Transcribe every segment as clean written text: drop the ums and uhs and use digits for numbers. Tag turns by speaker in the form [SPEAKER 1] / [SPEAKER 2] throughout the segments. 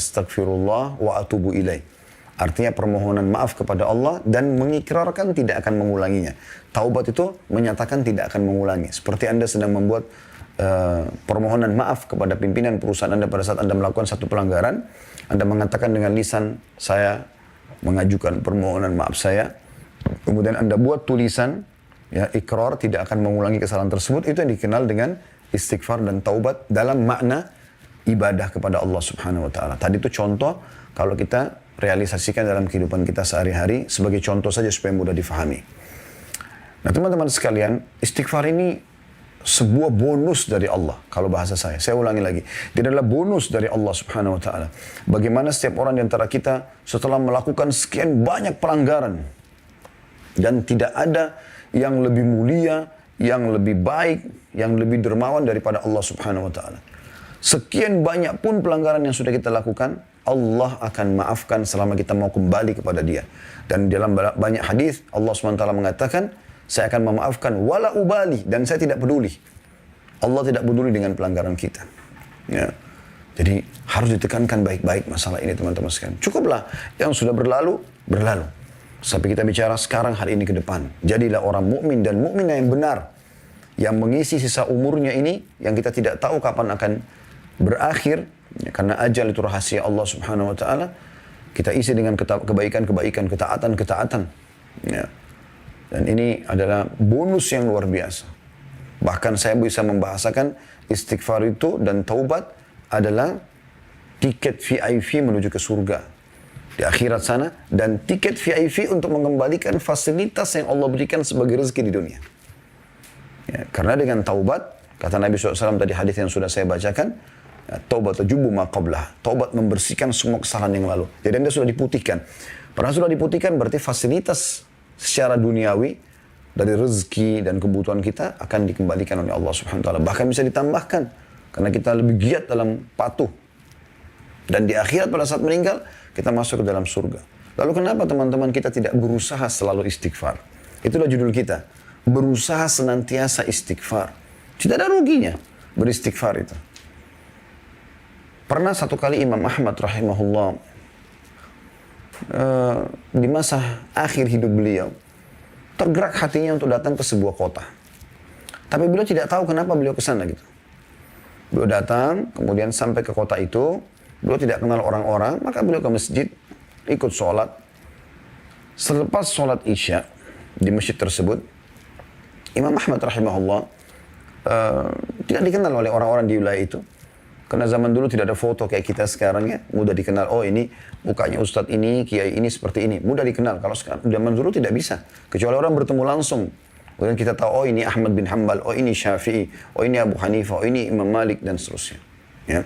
[SPEAKER 1] astaghfirullah wa atubu ilaih. Artinya permohonan maaf kepada Allah dan mengikrarkan tidak akan mengulanginya. Taubat itu menyatakan tidak akan mengulangi. Seperti Anda sedang membuat permohonan maaf kepada pimpinan perusahaan Anda pada saat Anda melakukan satu pelanggaran. Anda mengatakan dengan lisan, saya mengajukan permohonan maaf saya. Kemudian Anda buat tulisan, ya, ikrar tidak akan mengulangi kesalahan tersebut. Itu yang dikenal dengan istighfar dan taubat dalam makna ibadah kepada Allah Subhanahu wa taala. Tadi itu contoh kalau kita realisasikan dalam kehidupan kita sehari-hari sebagai contoh saja supaya mudah difahami. Nah, teman-teman sekalian, istighfar ini sebuah bonus dari Allah. Kalau bahasa saya ulangi lagi. Dia adalah bonus dari Allah Subhanahu wa taala. Bagaimana setiap orang di antara kita setelah melakukan sekian banyak pelanggaran dan tidak ada yang lebih mulia, yang lebih baik, yang lebih dermawan daripada Allah Subhanahu wa taala. Sekian banyak pun pelanggaran yang sudah kita lakukan, Allah akan maafkan selama kita mau kembali kepada Dia. Dan dalam banyak hadis Allah Subhanahu wa taala mengatakan, saya akan memaafkan wala ubali, dan saya tidak peduli. Allah tidak peduli dengan pelanggaran kita. Ya. Jadi harus ditekankan baik-baik masalah ini teman-teman sekalian. Cukuplah yang sudah berlalu, berlalu. Sampai kita bicara sekarang, hari ini, ke depan. Jadilah orang mukmin dan mukminah yang benar. Yang mengisi sisa umurnya ini, yang kita tidak tahu kapan akan berakhir. Ya, karena ajal itu rahasia Allah Subhanahu wa taala. Kita isi dengan kebaikan-kebaikan, ketaatan-ketaatan. Ya. Dan ini adalah bonus yang luar biasa. Bahkan saya bisa membahasakan istighfar itu dan taubat adalah tiket VIP menuju ke surga di akhirat sana, dan tiket VIP untuk mengembalikan fasilitas yang Allah berikan sebagai rezeki di dunia. Ya, karena dengan taubat, kata Nabi SAW tadi hadis yang sudah saya bacakan, ya, taubat tajubu ma qablah. Taubat membersihkan semua kesalahan yang lalu. Jadi Anda sudah diputihkan. Pernah sudah diputihkan berarti fasilitas secara duniawi dari rezeki dan kebutuhan kita akan dikembalikan oleh Allah Subhanahu wa taala. Bahkan bisa ditambahkan karena kita lebih giat dalam patuh. Dan di akhirat pada saat meninggal kita masuk ke dalam surga. Lalu kenapa teman-teman kita tidak berusaha selalu istighfar? Itulah judul kita. Berusaha senantiasa istighfar. Tidak ada ruginya beristighfar itu. Pernah satu kali Imam Ahmad rahimahullah di masa akhir hidup beliau tergerak hatinya untuk datang ke sebuah kota. Tapi beliau tidak tahu kenapa beliau ke sana gitu. Beliau datang, kemudian sampai ke kota itu, beliau tidak kenal orang-orang, maka beliau ke masjid, ikut sholat. Selepas sholat Isya di masjid tersebut, Imam Ahmad rahimahullah tidak dikenal oleh orang-orang di wilayah itu. Karena zaman dulu tidak ada foto kayak kita sekarang ya. Mudah dikenal, oh ini mukanya ustadz ini, kiai ini seperti ini. Mudah dikenal. Kalau sekarang, zaman dulu tidak bisa. Kecuali orang bertemu langsung. Kemudian kita tahu, oh ini Ahmad bin Hanbal, oh ini Syafi'i, oh ini Abu Hanifah, oh ini Imam Malik, dan seterusnya. Ya.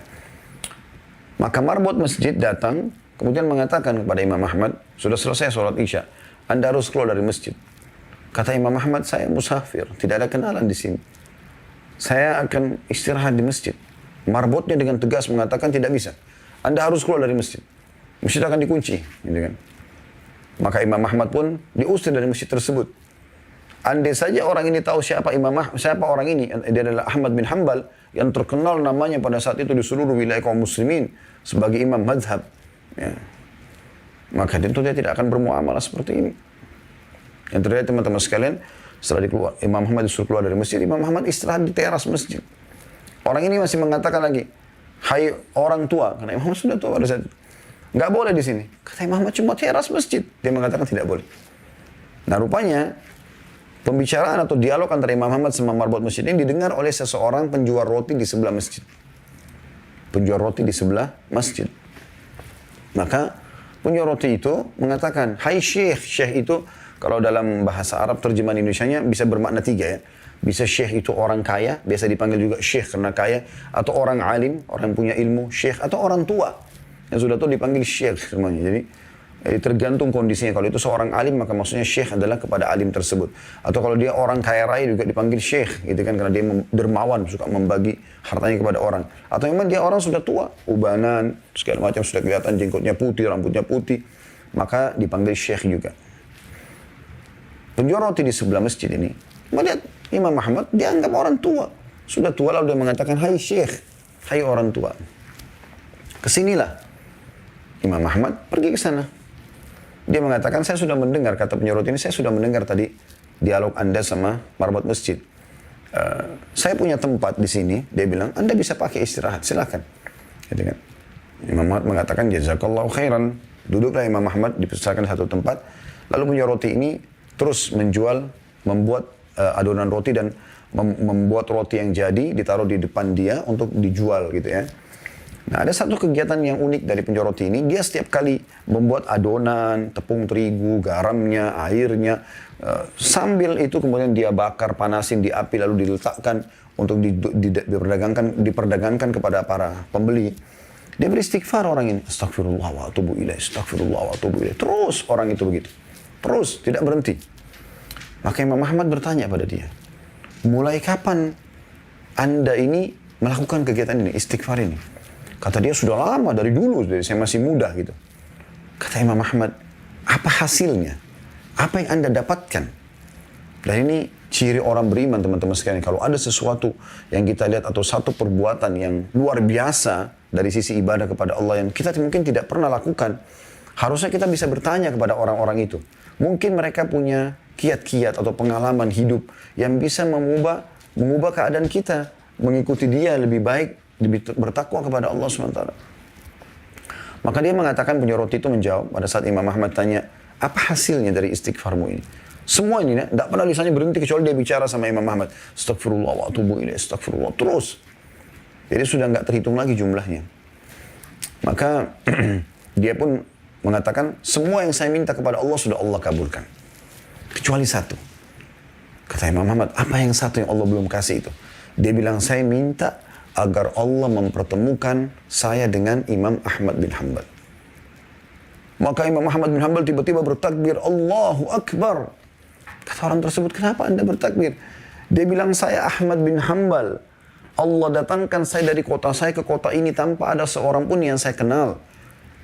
[SPEAKER 1] Maka marbot masjid datang, kemudian mengatakan kepada Imam Ahmad, sudah selesai sholat Isya, Anda harus keluar dari masjid. Kata Imam Ahmad, saya musafir, tidak ada kenalan di sini. Saya akan istirahat di masjid. Marbotnya dengan tegas mengatakan tidak bisa. Anda harus keluar dari masjid. Masjid akan dikunci. Gitu kan. Maka Imam Ahmad pun diusir dari masjid tersebut. Andai saja orang ini tahu siapa orang ini, dia adalah Ahmad bin Hanbal yang terkenal namanya pada saat itu di seluruh wilayah kaum muslimin sebagai imam mazhab. Ya. Maka tentu dia tidak akan bermuamalah seperti ini. Yang terjadi teman-teman sekalian, setelah Imam Ahmad disuruh keluar dari masjid, Imam Ahmad istirahat di teras masjid. Orang ini masih mengatakan lagi, hai orang tua, karena Imam Ahmad sudah tua pada saat itu. Nggak boleh di sini. Kata Imam Ahmad cuma teras masjid. Dia mengatakan tidak boleh. Nah rupanya, pembicaraan atau dialog antara Imam Ahmad sama marbot masjid ini didengar oleh seseorang penjual roti di sebelah masjid. Penjual roti di sebelah masjid. Maka penjual roti itu mengatakan, hai syekh. Syekh itu kalau dalam bahasa Arab terjemahan Indonesianya bisa bermakna tiga ya. Bisa syekh itu orang kaya, biasa dipanggil juga syekh karena kaya. Atau orang alim, orang yang punya ilmu, syekh. Atau orang tua, yang sudah tua dipanggil syekh semuanya. Jadi tergantung kondisinya. Kalau itu seorang alim, maka maksudnya syekh adalah kepada alim tersebut. Atau kalau dia orang kaya raya juga dipanggil syekh, gitu kan, karena dia dermawan, suka membagi hartanya kepada orang. Atau memang dia orang sudah tua, ubanan, segala macam, sudah kelihatan jenggotnya putih, rambutnya putih, maka dipanggil syekh juga. Penjual roti di sebelah masjid ini melihat Imam Ahmad, dia anggap orang tua. Sudah tua lalu dia mengatakan, hai syekh, hai orang tua. Kesinilah. Imam Ahmad pergi ke sana. Dia mengatakan, saya sudah mendengar, kata penjual roti ini, saya sudah mendengar tadi dialog Anda sama marbot masjid. Saya punya tempat di sini. Dia bilang, Anda bisa pakai istirahat, silakan. Gitu kan. Imam Ahmad mengatakan, jazakallahu khairan. Duduklah Imam Ahmad, dipersilakan satu tempat. Lalu penjual roti ini terus membuat adonan roti dan membuat roti yang jadi, ditaruh di depan dia untuk dijual gitu ya. Nah, ada satu kegiatan yang unik dari penjual roti ini. Dia setiap kali membuat adonan, tepung terigu, garamnya, airnya. Sambil itu kemudian dia bakar, panasin di api, lalu diletakkan untuk diperdagangkan kepada para pembeli. Dia beristighfar orang ini. Astagfirullah wa atubu ilaih, astagfirullah wa atubu ilaih. Terus orang itu begitu. Terus, tidak berhenti. Maka Imam Ahmad bertanya pada dia, mulai kapan Anda ini melakukan kegiatan ini, istighfar ini? Kata dia, sudah lama, dari dulu, dari saya masih muda gitu. Kata Imam Ahmad, apa hasilnya? Apa yang Anda dapatkan? Dan ini ciri orang beriman, teman-teman sekalian. Kalau ada sesuatu yang kita lihat atau satu perbuatan yang luar biasa dari sisi ibadah kepada Allah yang kita mungkin tidak pernah lakukan, harusnya kita bisa bertanya kepada orang-orang itu. Mungkin mereka punya kiat-kiat atau pengalaman hidup yang bisa mengubah keadaan kita, mengikuti dia lebih baik, lebih bertakwa kepada Allah SWT. Maka dia mengatakan, penjual roti itu menjawab pada saat Imam Ahmad tanya, apa hasilnya dari istighfarmu ini? Semua ini, tidak pernah lisannya berhenti kecuali dia bicara sama Imam Ahmad. Astagfirullah wa atubu ilaih, astagfirullah. Terus. Jadi sudah nggak terhitung lagi jumlahnya. Maka dia pun mengatakan, semua yang saya minta kepada Allah sudah Allah kabulkan. Kecuali satu. Kata Imam Ahmad, apa yang satu yang Allah belum kasih itu? Dia bilang, saya minta agar Allah mempertemukan saya dengan Imam Ahmad bin Hanbal. Maka Imam Ahmad bin Hanbal tiba-tiba bertakbir, Allahu Akbar. Kata orang tersebut, kenapa Anda bertakbir? Dia bilang, saya Ahmad bin Hanbal. Allah datangkan saya dari kota saya ke kota ini tanpa ada seorang pun yang saya kenal.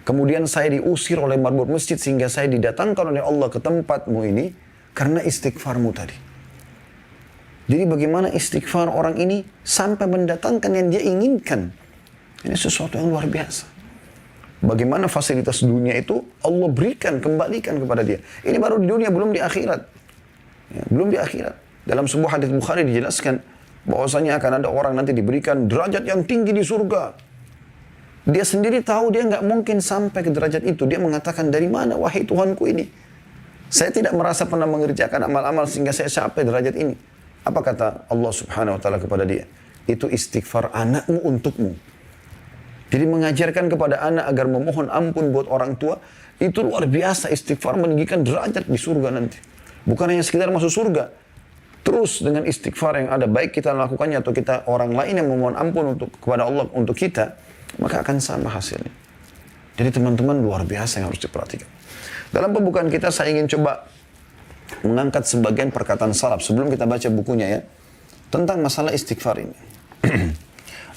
[SPEAKER 1] Kemudian saya diusir oleh marbot masjid sehingga saya didatangkan oleh Allah ke tempatmu ini karena istighfarmu tadi. Jadi bagaimana istighfar orang ini sampai mendatangkan yang dia inginkan. Ini sesuatu yang luar biasa. Bagaimana fasilitas dunia itu Allah berikan, kembalikan kepada dia. Ini baru di dunia, belum di akhirat. Ya, belum di akhirat. Dalam sebuah hadis Bukhari dijelaskan bahwasanya akan ada orang nanti diberikan derajat yang tinggi di surga. Dia sendiri tahu dia nggak mungkin sampai ke derajat itu. Dia mengatakan, dari mana wahai Tuhanku ini? Saya tidak merasa pernah mengerjakan amal-amal sehingga saya sampai derajat ini. Apa kata Allah Subhanahu wa taala kepada dia? Itu istighfar anakmu untukmu. Jadi mengajarkan kepada anak agar memohon ampun buat orang tua, itu luar biasa. Istighfar meninggikan derajat di surga nanti. Bukan hanya sekedar masuk surga. Terus dengan istighfar yang ada, baik kita melakukannya atau kita orang lain yang memohon ampun kepada Allah untuk kita, maka akan sama hasilnya. Jadi teman-teman, luar biasa yang harus diperhatikan. Dalam pembukaan kita saya ingin coba mengangkat sebagian perkataan salaf sebelum kita baca bukunya ya, tentang masalah istighfar ini.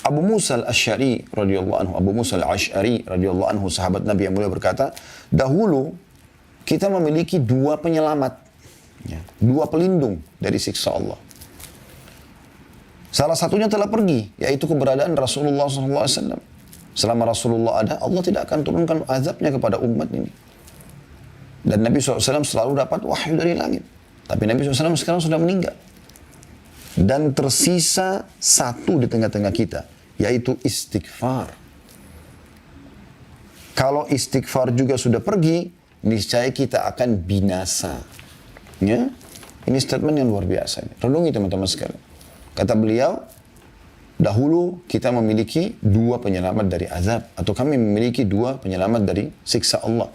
[SPEAKER 1] Abu Musa al-Asy'ari radhiyallahu anhu, Abu Musa al-Asy'ari radhiyallahu anhu, sahabat Nabi yang mulia, berkata, dahulu kita memiliki dua penyelamat, ya, dua pelindung dari siksa Allah. Salah satunya telah pergi, yaitu keberadaan Rasulullah SAW. Selama Rasulullah ada, Allah tidak akan turunkan azabnya kepada umat ini. Dan Nabi SAW selalu dapat wahyu dari langit. Tapi Nabi SAW sekarang sudah meninggal. Dan tersisa satu di tengah-tengah kita, yaitu istighfar. Kalau istighfar juga sudah pergi, niscaya kita akan binasa. Ya? Ini statement yang luar biasa. Renungi teman-teman sekalian. Kata beliau, dahulu kita memiliki dua penyelamat dari azab. Atau kami memiliki dua penyelamat dari siksa Allah.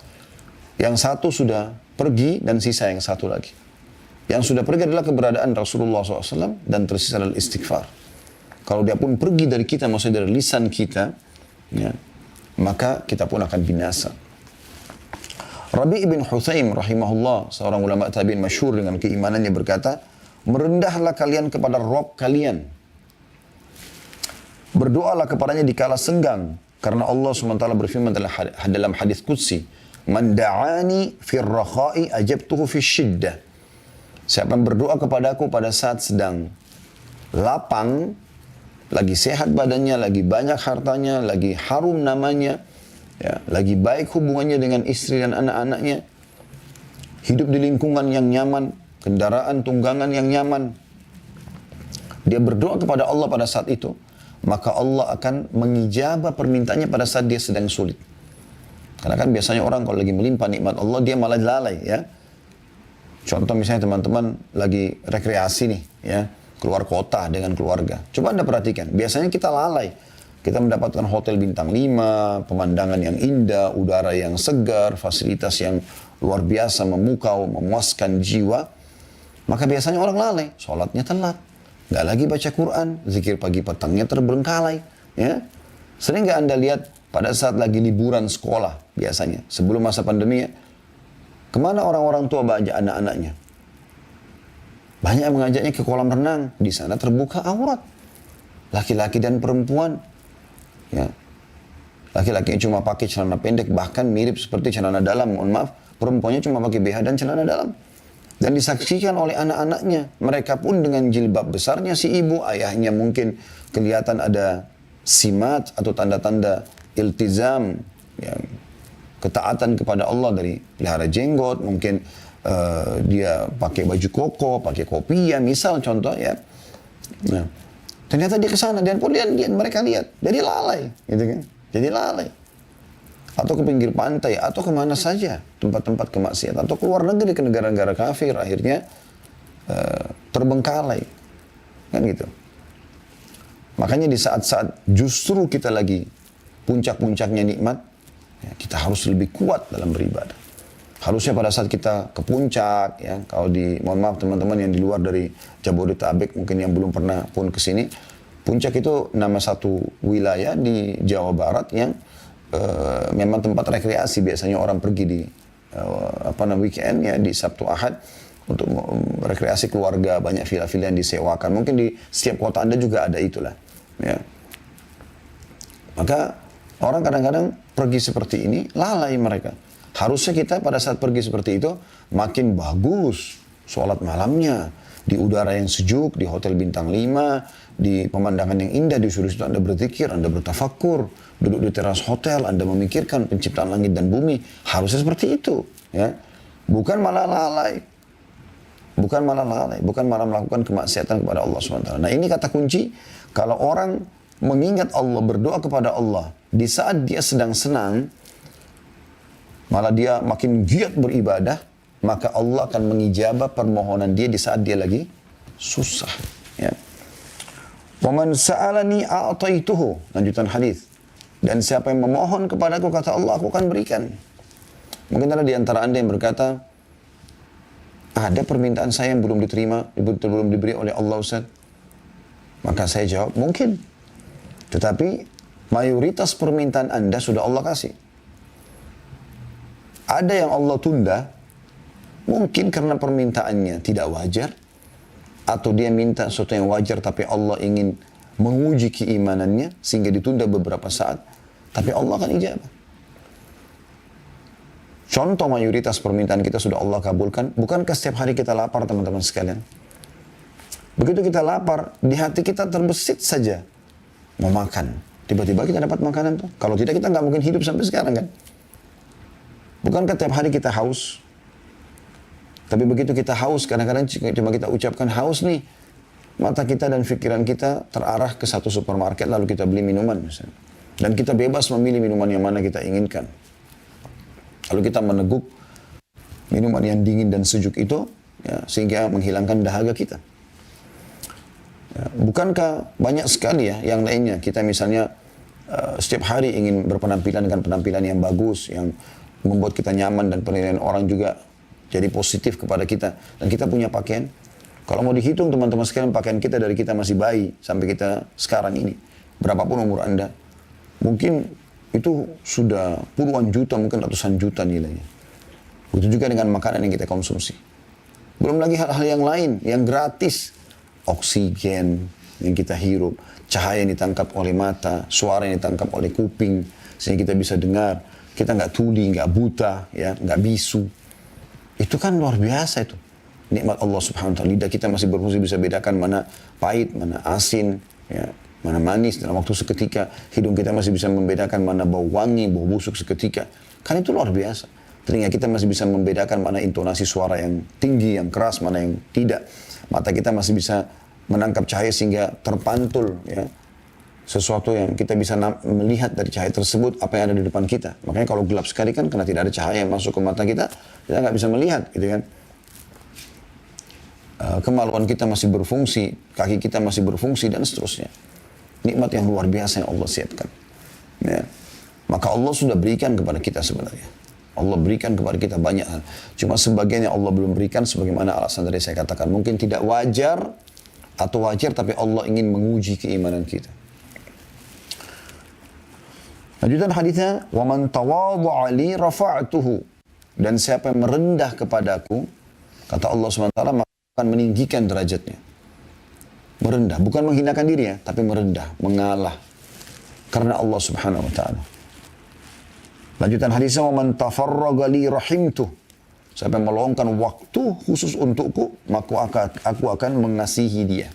[SPEAKER 1] Yang satu sudah pergi dan sisa yang satu lagi. Yang sudah pergi adalah keberadaan Rasulullah SAW dan tersisa adalah istighfar. Kalau dia pun pergi dari kita, maksudnya dari lisan kita, ya, maka kita pun akan binasa. Rabi' bin Hutsaim rahimahullah, seorang ulama tabi'in masyhur dengan keimanannya, berkata, merendahlah kalian kepada Rabb kalian. Berdoalah kepadanya di kala senggang. Karena Allah SWT berfirman dalam hadis qudsi, man da'ani fir rakha'i ajabtuhu fis syiddah. Siapa yang berdoa kepadaku pada saat sedang lapang, lagi sehat badannya, lagi banyak hartanya, lagi harum namanya, ya, lagi baik hubungannya dengan istri dan anak-anaknya, hidup di lingkungan yang nyaman, kendaraan tunggangan yang nyaman, dia berdoa kepada Allah pada saat itu, maka Allah akan mengijabah permintaannya pada saat dia sedang sulit. Karena kan biasanya orang kalau lagi melimpah nikmat Allah, dia malah lalai ya. Contoh misalnya teman-teman lagi rekreasi nih ya, keluar kota dengan keluarga. Coba Anda perhatikan, biasanya kita lalai. Kita mendapatkan hotel bintang 5, pemandangan yang indah, udara yang segar, fasilitas yang luar biasa memukau, memuaskan jiwa. Maka biasanya orang lalai, sholatnya telat. Nggak lagi baca Quran, zikir pagi petangnya terbengkalai. Ya. Sering nggak Anda lihat pada saat lagi liburan sekolah biasanya, sebelum masa pandemi ya, kemana orang-orang tua baca anak-anaknya? Banyak yang mengajaknya ke kolam renang, di sana terbuka aurat. Laki-laki dan perempuan. Ya. Laki-laki cuma pakai celana pendek, bahkan mirip seperti celana dalam, mohon maaf. Perempuannya cuma pakai BH dan celana dalam. Dan disaksikan oleh anak-anaknya. Mereka pun dengan jilbab besarnya si ibu, ayahnya mungkin kelihatan ada simat atau tanda-tanda iltizam, ya, ketaatan kepada Allah dari pelihara jenggot, mungkin dia pakai baju koko, pakai kopiah, misal contoh ya. Nah, ternyata dia ke sana dan pun mereka lihat, jadi lalai, gitu kan? Jadi lalai. Atau ke pinggir pantai, atau kemana saja tempat-tempat kemaksiatan, atau keluar negeri ke negara-negara kafir, akhirnya terbengkalai, kan gitu. Makanya di saat-saat justru kita lagi puncak-puncaknya nikmat, ya, kita harus lebih kuat dalam beribadah. Harusnya pada saat kita ke puncak, ya, kalau mohon maaf teman-teman yang di luar dari Jabodetabek, mungkin yang belum pernah pun ke sini, puncak itu nama satu wilayah di Jawa Barat yang memang tempat rekreasi, biasanya orang pergi di weekend ya, di Sabtu Ahad untuk rekreasi keluarga, banyak villa-villa yang disewakan. Mungkin di setiap kota Anda juga ada itulah, ya. Maka orang kadang-kadang pergi seperti ini, lalai mereka. Harusnya kita pada saat pergi seperti itu makin bagus sholat malamnya, di udara yang sejuk, di hotel bintang 5, di pemandangan yang indah, di situ Anda berzikir, Anda bertafakur, duduk di teras hotel, Anda memikirkan penciptaan langit dan bumi. Harusnya seperti itu, ya. Bukan malah lalai. Bukan malah melakukan kemaksiatan kepada Allah SWT. Nah, ini kata kunci, kalau orang mengingat Allah, berdoa kepada Allah, di saat dia sedang senang, malah dia makin giat beribadah, maka Allah akan mengijabah permohonan dia di saat dia lagi susah. Ya. وَمَنْ سَأَلَنِي أَعْطَيْتُهُ. Lanjutan hadis. Dan siapa yang memohon kepadaku, kata Allah, aku akan berikan. Mungkin ada di antara Anda yang berkata, ada permintaan saya yang belum diterima, belum diberi oleh Allah, Ustaz. Maka saya jawab, mungkin. Tetapi mayoritas permintaan Anda sudah Allah kasih. Ada yang Allah tunda, mungkin karena permintaannya tidak wajar, atau dia minta sesuatu yang wajar tapi Allah ingin menguji keimanannya sehingga ditunda beberapa saat, tapi Allah akan ijabah. Contoh mayoritas permintaan kita sudah Allah kabulkan. Bukankah setiap hari kita lapar, teman-teman sekalian? Begitu kita lapar, di hati kita terbesit saja mau makan. Tiba-tiba kita dapat makanan tuh. Kalau tidak, kita nggak mungkin hidup sampai sekarang kan? Bukankah tiap hari kita haus? Tapi begitu kita haus, kadang-kadang cuma kita ucapkan haus nih, mata kita dan pikiran kita terarah ke satu supermarket, lalu kita beli minuman misalnya. Dan kita bebas memilih minuman yang mana kita inginkan. Lalu kita meneguk minuman yang dingin dan sejuk itu, ya, sehingga menghilangkan dahaga kita. Ya, bukankah banyak sekali ya yang lainnya, kita misalnya setiap hari ingin berpenampilan dengan penampilan yang bagus, yang membuat kita nyaman dan penilaian orang juga jadi positif kepada kita. Dan kita punya pakaian. Kalau mau dihitung teman-teman sekalian, pakaian kita dari kita masih bayi sampai kita sekarang ini, berapapun umur Anda, mungkin itu sudah puluhan juta, mungkin ratusan juta nilainya. Begitu juga dengan makanan yang kita konsumsi. Belum lagi hal-hal yang lain, yang gratis. Oksigen yang kita hirup, cahaya yang ditangkap oleh mata, suara yang ditangkap oleh kuping, sehingga kita bisa dengar. Kita nggak tuli, nggak buta, ya, nggak bisu. Itu kan luar biasa itu. Nikmat Allah Subhanahu wa ta'ala. Lidah kita masih berfungsi, bisa bedakan mana pahit, mana asin, ya. mana manis dalam waktu seketika. Hidung kita masih bisa membedakan mana bau wangi, bau busuk seketika. Kan itu luar biasa. Telinga kita masih bisa membedakan mana intonasi suara yang tinggi, yang keras, mana yang tidak. Mata kita masih bisa menangkap cahaya sehingga terpantul, ya, sesuatu yang kita bisa melihat dari cahaya tersebut apa yang ada di depan kita. Makanya kalau gelap sekali kan karena tidak ada cahaya yang masuk ke mata kita nggak bisa melihat, gitu kan. Kemaluan kita masih berfungsi, kaki kita masih berfungsi, dan seterusnya. Nikmat yang luar biasa yang Allah siapkan. Ya. Maka Allah sudah berikan kepada kita sebenarnya. Allah berikan kepada kita banyak hal. Cuma sebagian yang Allah belum berikan, sebagaimana alasan tadi saya katakan. Mungkin tidak wajar atau wajar, tapi Allah ingin menguji keimanan kita. Lanjutan hadisnya, وَمَنْ تَوَاضَعَ لِي رَفَعْتُهُ. Dan siapa yang merendah kepadaku, kata Allah SWT, maka akan meninggikan derajatnya. Merendah, bukan menghinakan diri ya, tapi merendah, mengalah. Karena Allah Subhanahu Wa Taala. Lanjutan hadisnya, وَمَنْ تَفَرَّغَ لِي رَحِمْتُهُ. Siapa yang meluangkan waktu khusus untukku, maka aku akan mengasihi dia.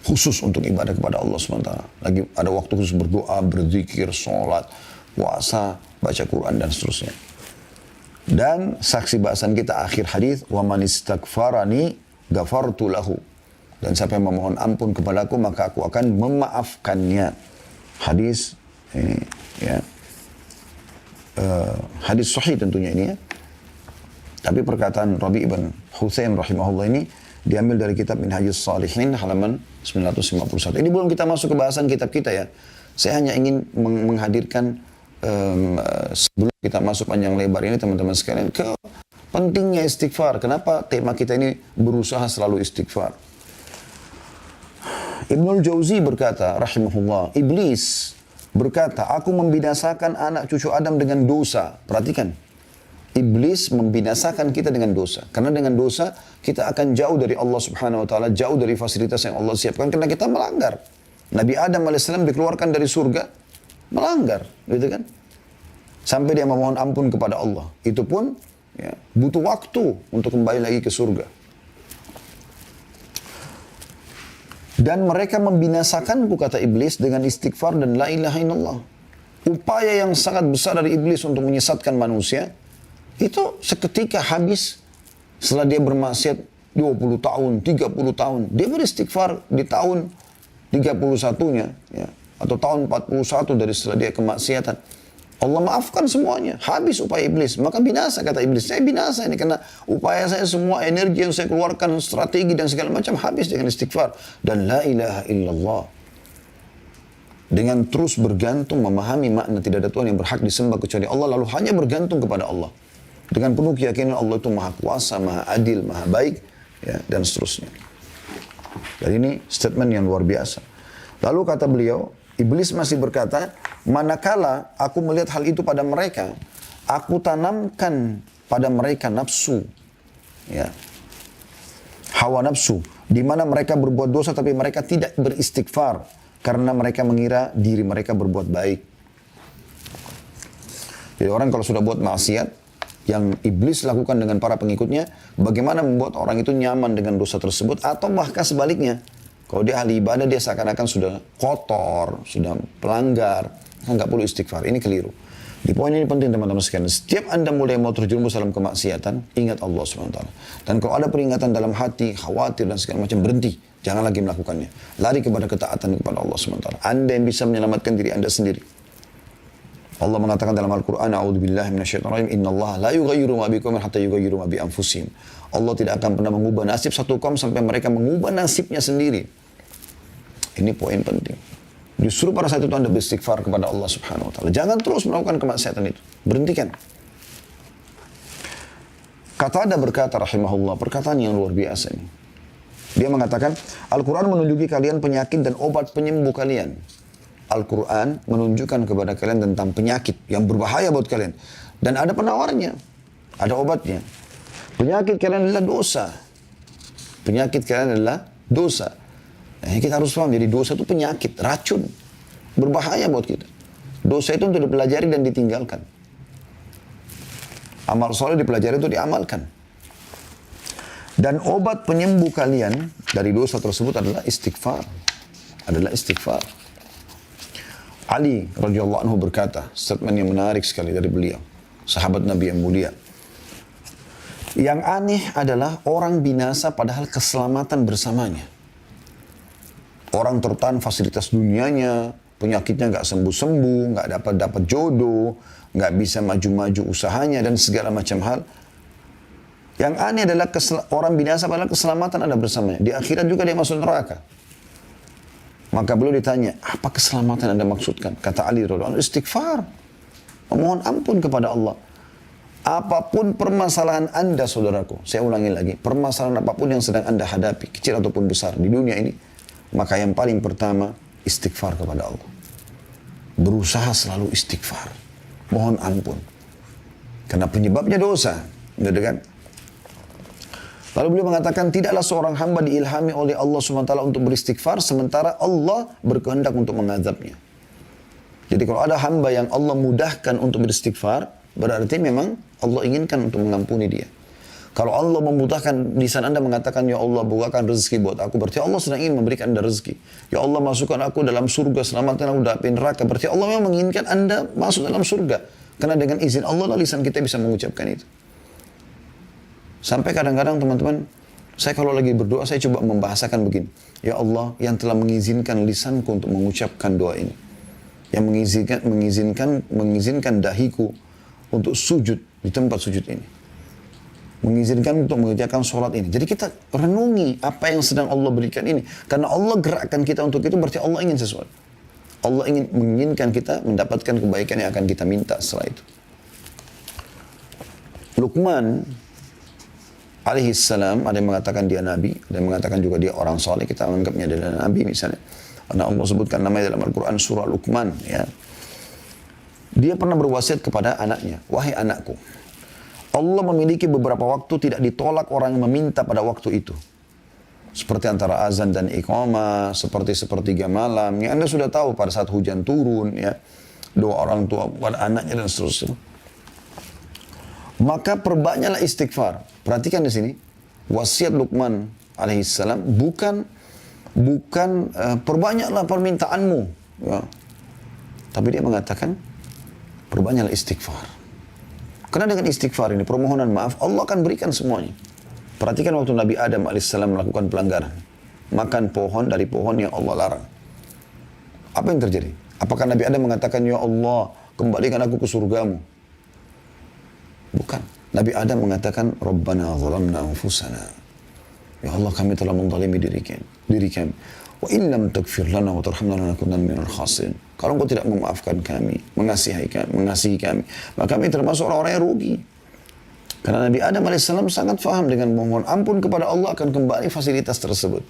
[SPEAKER 1] Khusus untuk ibadah kepada Allah SWT. Lagi ada waktu khusus berdoa, berzikir, sholat, puasa, baca Quran, dan seterusnya. Dan saksi bahasan kita akhir hadis, وَمَنِ اسْتَغْفَرَنِي غَفَرْتُ لَهُ. Dan siapa yang memohon ampun kepadaku, maka aku akan memaafkannya. Hadis ini, ya, hadis sahih tentunya ini, ya. Tapi perkataan Rabi' ibn Husain rahimahullah ini diambil dari kitab Minhajus Shalihin halaman 951. Ini belum kita masuk ke bahasan kitab kita ya. Saya hanya ingin menghadirkan sebelum kita masuk panjang lebar ini teman-teman sekalian ke pentingnya istighfar. Kenapa tema kita ini berusaha selalu istighfar? Ibnul Jauzi berkata rahimahullah, iblis berkata, aku membinasakan anak cucu Adam dengan dosa. Perhatikan. Iblis membinasakan kita dengan dosa. Karena dengan dosa, kita akan jauh dari Allah Subhanahu Wa Taala, jauh dari fasilitas yang Allah siapkan, karena kita melanggar. Nabi Adam AS dikeluarkan dari surga, melanggar, gitu kan? Sampai dia memohon ampun kepada Allah. Itu pun ya, butuh waktu untuk kembali lagi ke surga. Dan mereka membinasakanku, kata iblis, dengan istighfar dan la ilaha illallah. Upaya yang sangat besar dari iblis untuk menyesatkan manusia, itu seketika habis setelah dia bermaksiat 20 tahun, 30 tahun. Dia beristighfar di tahun 31-nya, ya, atau tahun 41 dari setelah dia kemaksiatan. Allah maafkan semuanya. Habis upaya iblis. Maka binasa, kata iblis. Saya binasa ini karena upaya saya, semua energi yang saya keluarkan, strategi dan segala macam habis dengan istighfar. Dan la ilaha illallah. Dengan terus bergantung, memahami makna tidak ada Tuhan yang berhak disembah kecuali Allah, lalu hanya bergantung kepada Allah. Dengan penuh keyakinan Allah itu maha kuasa, maha adil, maha baik, ya, dan seterusnya. Jadi ini statement yang luar biasa. Lalu kata beliau, iblis masih berkata, manakala aku melihat hal itu pada mereka, aku tanamkan pada mereka nafsu, ya, hawa nafsu, di mana mereka berbuat dosa tapi mereka tidak beristighfar karena mereka mengira diri mereka berbuat baik. Jadi orang kalau sudah buat maksiat yang iblis lakukan dengan para pengikutnya, bagaimana membuat orang itu nyaman dengan dosa tersebut, atau bahkan sebaliknya. Kalau dia ahli ibadah, dia seakan-akan sudah kotor, sudah pelanggar, nggak perlu istighfar. Ini keliru. Di poin ini penting teman-teman sekalian. Setiap Anda mulai mau terjerumus dalam kemaksiatan, ingat Allah SWT. Dan kalau ada peringatan dalam hati, khawatir dan segala macam, berhenti. Jangan lagi melakukannya. Lari kepada ketaatan kepada Allah SWT. Anda yang bisa menyelamatkan diri Anda sendiri. Allah mengatakan dalam Al-Quran, A'udzubillahi minasyaitonirrajim, innallaha la yughayyiru ma biqaumin hatta yughayyiru ma bi anfusihim. Allah tidak akan pernah mengubah nasib satu kaum sampai mereka mengubah nasibnya sendiri. Ini poin penting. Justru pada saat itu Anda beristighfar kepada Allah Subhanahu Wa Taala. Jangan terus melakukan kemaksiatan itu. Berhentikan. Qatada berkata rahimahullah, perkataan yang luar biasa ini. Dia mengatakan, Al-Quran menunjuki kalian penyakit dan obat penyembuh kalian. Al-Quran menunjukkan kepada kalian tentang penyakit yang berbahaya buat kalian. Dan ada penawarnya. Ada obatnya. Penyakit kalian adalah dosa. Penyakit kalian adalah dosa. Nah, kita harus paham, jadi dosa itu penyakit, racun. Berbahaya buat kita. Dosa itu untuk dipelajari dan ditinggalkan. Amal soleh dipelajari itu diamalkan. Dan obat penyembuh kalian dari dosa tersebut adalah istighfar. adalah istighfar. Ali radhiyallahu anhu berkata, statement yang menarik sekali dari beliau, sahabat Nabi yang mulia. Yang aneh adalah orang binasa padahal keselamatan bersamanya. Orang tertahan fasilitas dunianya, penyakitnya nggak sembuh-sembuh, nggak dapat jodoh, nggak bisa maju-maju usahanya dan segala macam hal. Yang aneh adalah orang binasa padahal keselamatan ada bersamanya. Di akhirat juga dia masuk neraka. Maka beliau ditanya, apa keselamatan Anda maksudkan? Kata Ali radhiyallahu anhu, istighfar. Memohon ampun kepada Allah. Apapun permasalahan Anda, saudaraku, saya ulangi lagi, permasalahan apapun yang sedang Anda hadapi, kecil ataupun besar di dunia ini, maka yang paling pertama, istighfar kepada Allah. Berusaha selalu istighfar. Mohon ampun. Karena penyebabnya dosa. Gitu kan? Lalu beliau mengatakan, tidaklah seorang hamba diilhami oleh Allah SWT untuk beristighfar, sementara Allah berkehendak untuk mengazabnya. Jadi kalau ada hamba yang Allah mudahkan untuk beristighfar, berarti memang Allah inginkan untuk mengampuni dia. Kalau Allah memudahkan lisan Anda mengatakan, ya Allah bukakan rezeki buat aku, berarti Allah sedang ingin memberikan Anda rezeki. Ya Allah masukkan aku dalam surga, selamatkan aku dari neraka, berarti Allah memang menginginkan Anda masuk dalam surga. Karena dengan izin Allah lah lisan kita bisa mengucapkan itu. Sampai kadang-kadang teman-teman, saya kalau lagi berdoa, saya coba membahasakan begini. Ya Allah yang telah mengizinkan lisanku untuk mengucapkan doa ini. Yang mengizinkan dahiku untuk sujud di tempat sujud ini. Mengizinkan untuk mengerjakan sholat ini. Jadi kita renungi apa yang sedang Allah berikan ini. Karena Allah gerakkan kita untuk itu, berarti Allah ingin sesuatu. Allah menginginkan kita mendapatkan kebaikan yang akan kita minta setelah itu. Luqman alaihi salam, ada yang mengatakan dia nabi, ada yang mengatakan juga dia orang soleh, kita menganggapnya adalah nabi misalnya. Karena Allah sebutkan namanya dalam Al-Quran surah Luqman. Ya. Dia pernah berwasiat kepada anaknya, wahai anakku, Allah memiliki beberapa waktu tidak ditolak orang yang meminta pada waktu itu. Seperti antara azan dan iqamah, seperti sepertiga malam. Yang Anda sudah tahu pada saat hujan turun, ya, doa orang tua pada anaknya dan seterusnya. Maka perbanyaklah istighfar. Perhatikan di sini, wasiat Luqman alaihissalam bukan perbanyaklah permintaanmu, ya. Tapi dia mengatakan perbanyaklah istighfar. Karena dengan istighfar ini, permohonan maaf, Allah akan berikan semuanya. Perhatikan waktu Nabi Adam alaihissalam melakukan pelanggaran. Makan pohon dari pohon yang Allah larang. Apa yang terjadi? Apakah Nabi Adam mengatakan, ya Allah, kembalikan aku ke surgamu? Bukan. Nabi Adam mengatakan, Rabbana zalamna anfusana. Ya Allah, kami telah menzalimi diri kami. Wa in lam taghfir lana wa tarhamna lanakunanna minal khasirin. Kalau engkau tidak memaafkan kami, mengasihi kami, maka kami termasuk orang-orang yang rugi. Karena Nabi Adam AS sangat faham dengan memohon ampun kepada Allah akan kembali fasilitas tersebut.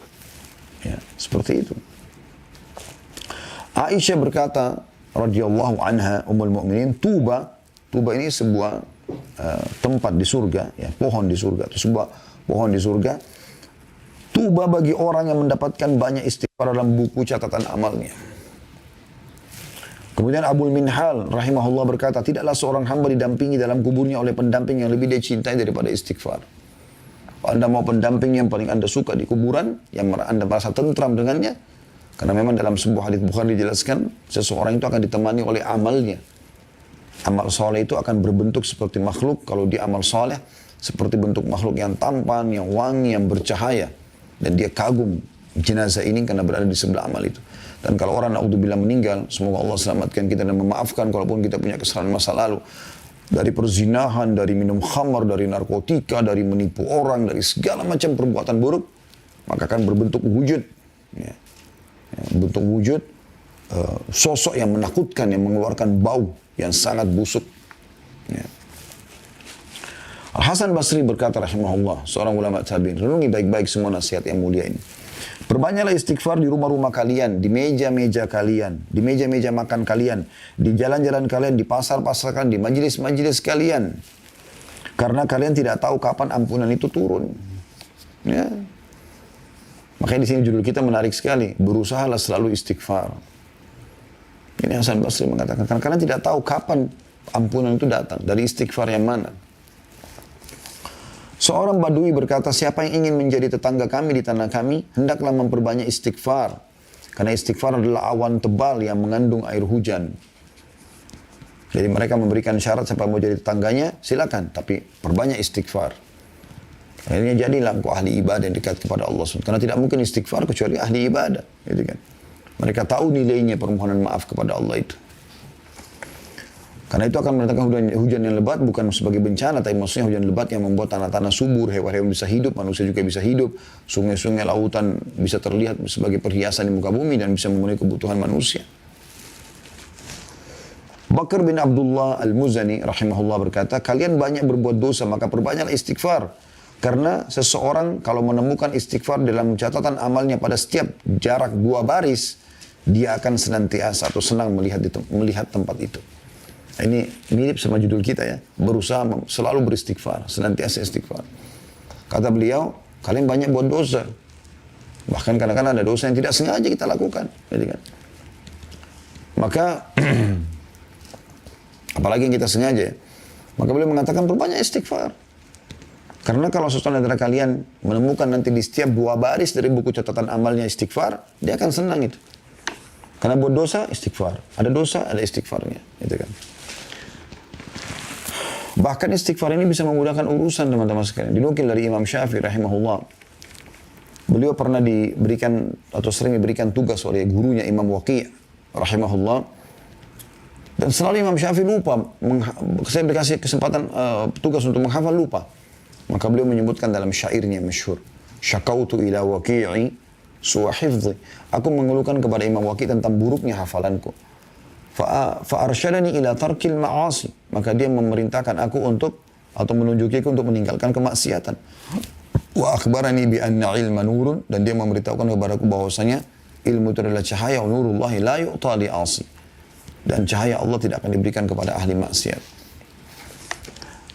[SPEAKER 1] Ya, seperti itu. Aisyah berkata, radhiyallahu anha, Ummul Mukminin, Tuba ini sebuah tempat di surga, ya, pohon di surga, itu sebuah pohon di surga. Tuba bagi orang yang mendapatkan banyak istighfar dalam buku catatan amalnya. Kemudian Abul Minhal rahimahullah berkata, tidaklah seorang hamba didampingi dalam kuburnya oleh pendamping yang lebih dia cintai daripada istighfar. Anda mau pendamping yang paling Anda suka di kuburan, yang Anda merasa tentram dengannya, karena memang dalam sebuah hadits Bukhari dijelaskan, seseorang itu akan ditemani oleh amalnya. Amal soleh itu akan berbentuk seperti makhluk, kalau dia amal soleh, seperti bentuk makhluk yang tampan, yang wangi, yang bercahaya. Dan dia kagum jenazah ini karena berada di sebelah amal itu. Dan kalau orang naudzubillah meninggal, semoga Allah selamatkan kita dan memaafkan kalaupun kita punya kesalahan masa lalu. Dari perzinahan, dari minum khamar, dari narkotika, dari menipu orang, dari segala macam perbuatan buruk, maka akan berbentuk wujud. Ya. Bentuk wujud, sosok yang menakutkan, yang mengeluarkan bau yang sangat busuk. Ya. Al-Hasan Basri berkata rahimahullah, seorang ulama tabi'in, renungi baik-baik semua nasihat yang mulia ini. Perbanyaklah istighfar di rumah-rumah kalian, di meja-meja kalian, di meja-meja makan kalian, di jalan-jalan kalian, di pasar-pasar kalian, di majelis-majelis kalian. Karena kalian tidak tahu kapan ampunan itu turun. Ya. Makanya di sini judul kita menarik sekali, berusahalah selalu istighfar. Ini Hasan Basri mengatakan, karena kalian tidak tahu kapan ampunan itu datang, dari istighfar yang mana. Seorang Badui berkata, siapa yang ingin menjadi tetangga kami di tanah kami, hendaklah memperbanyak istighfar. Karena istighfar adalah awan tebal yang mengandung air hujan. Jadi mereka memberikan syarat siapa mau jadi tetangganya, silakan. Tapi perbanyak istighfar. Akhirnya jadilah engkau ahli ibadah yang dekat kepada Allah SWT. Karena tidak mungkin istighfar kecuali ahli ibadah. Gitu kan. Mereka tahu nilainya permohonan maaf kepada Allah itu. Karena itu akan mendatangkan hujan yang lebat bukan sebagai bencana, tapi maksudnya hujan lebat yang membuat tanah-tanah subur, hewan-hewan bisa hidup, manusia juga bisa hidup, sungai-sungai, lautan bisa terlihat sebagai perhiasan di muka bumi dan bisa memenuhi kebutuhan manusia. Bakar bin Abdullah Al-Muzani rahimahullah berkata, kalian banyak berbuat dosa, maka perbanyaklah istighfar. Karena seseorang kalau menemukan istighfar dalam catatan amalnya pada setiap jarak 2 baris, dia akan senantiasa atau senang melihat tempat itu. Ini mirip sama judul kita ya. Berusaha selalu beristighfar. Senantiasa istighfar. Kata beliau, kalian banyak buat dosa. Bahkan kadang-kadang ada dosa yang tidak sengaja kita lakukan. Jadi kan. Maka, apalagi yang kita sengaja ya. Maka beliau mengatakan perbanyak istighfar. Karena kalau seseorang antara kalian menemukan nanti di setiap 2 baris dari buku catatan amalnya istighfar, dia akan senang itu. Karena buat dosa, istighfar. Ada dosa, ada istighfarnya. Gitu kan. Bahkan istighfar ini bisa memudahkan urusan teman-teman sekalian. Dinukil dari Imam Syafi'i rahimahullah. Beliau pernah diberikan atau sering diberikan tugas oleh gurunya Imam Waqi' rahimahullah. Dan selalu Imam Syafi'i lupa. Saya dikasih kesempatan tugas untuk menghafal lupa. Maka beliau menyebutkan dalam syairnya masyhur. Syakautu ila waqi'i su'a hifdhi. Aku mengeluhkan kepada Imam Waqi' tentang buruknya hafalanku. Fa'arsyadani ila tarkil ma'asi. Maka dia memerintahkan aku untuk atau menunjukiku untuk meninggalkan kemaksiatan. Wa akhbarani bi anna ilma nurun, dan dia memberitahukan kepadaku bahwasanya ilmu itu adalah cahaya, nurullahi la yu'ta li 'asi. Dan cahaya Allah tidak akan diberikan kepada ahli maksiat.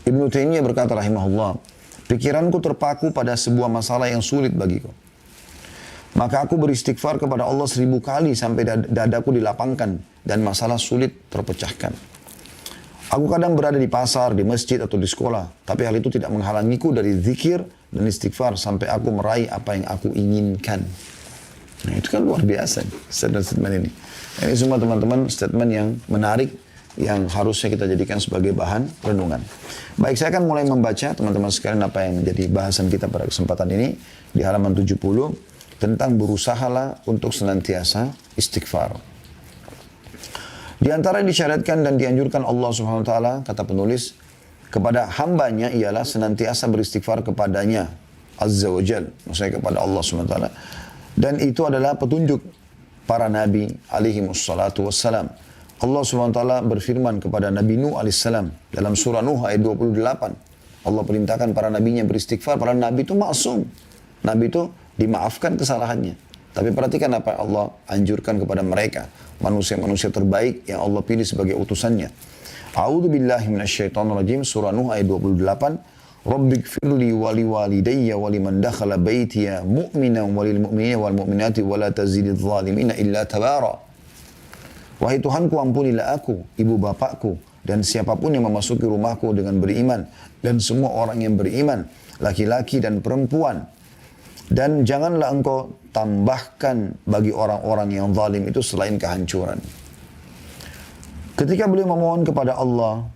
[SPEAKER 1] Ibnu Taimiyah berkata rahimahullah, pikiranku terpaku pada sebuah masalah yang sulit bagiku. Maka aku beristighfar kepada Allah 1000 kali sampai dadaku dilapangkan dan masalah sulit terpecahkan. Aku kadang berada di pasar, di masjid atau di sekolah, tapi hal itu tidak menghalangiku dari zikir dan istighfar sampai aku meraih apa yang aku inginkan. Nah, itu kan luar biasa statement ini. Ini semua teman-teman statement yang menarik yang harusnya kita jadikan sebagai bahan renungan. Baik, saya akan mulai membaca teman-teman sekalian apa yang menjadi bahasan kita pada kesempatan ini di halaman 70 tentang berusahalah untuk senantiasa istighfar. Di antara yang disyariatkan dan dianjurkan Allah Subhanahu wa taala, kata penulis, kepada hambanya ialah senantiasa beristighfar kepadanya Azza wa Jal, maksudnya kepada Allah Subhanahu wa taala. Dan itu adalah petunjuk para nabi alaihi wassalatu wassalam. Allah Subhanahu wa taala berfirman kepada Nabi Nuh alaihissalam dalam surah Nuh ayat 28. Allah perintahkan para nabinya beristighfar. Para nabi itu maksum. Nabi itu dimaafkan kesalahannya. Tapi perhatikan apa Allah anjurkan kepada mereka. Manusia-manusia terbaik yang Allah pilih sebagai utusannya. A'udzu billahi minasyaitonir rajim, surah Nuh ayat 28. Rabbighfirli wa liwalidayya wa liman dakhala baitiya mu'minan wa lil mu'minina wal mu'minati wa la tazididz zalimina illa tabara. Wahai Tuhanku, ampunilah aku, ibu bapakku, dan siapapun yang memasuki rumahku dengan beriman, dan semua orang yang beriman, laki-laki dan perempuan. Dan janganlah engkau tambahkan bagi orang-orang yang zalim itu selain kehancuran. Ketika beliau memohon kepada Allah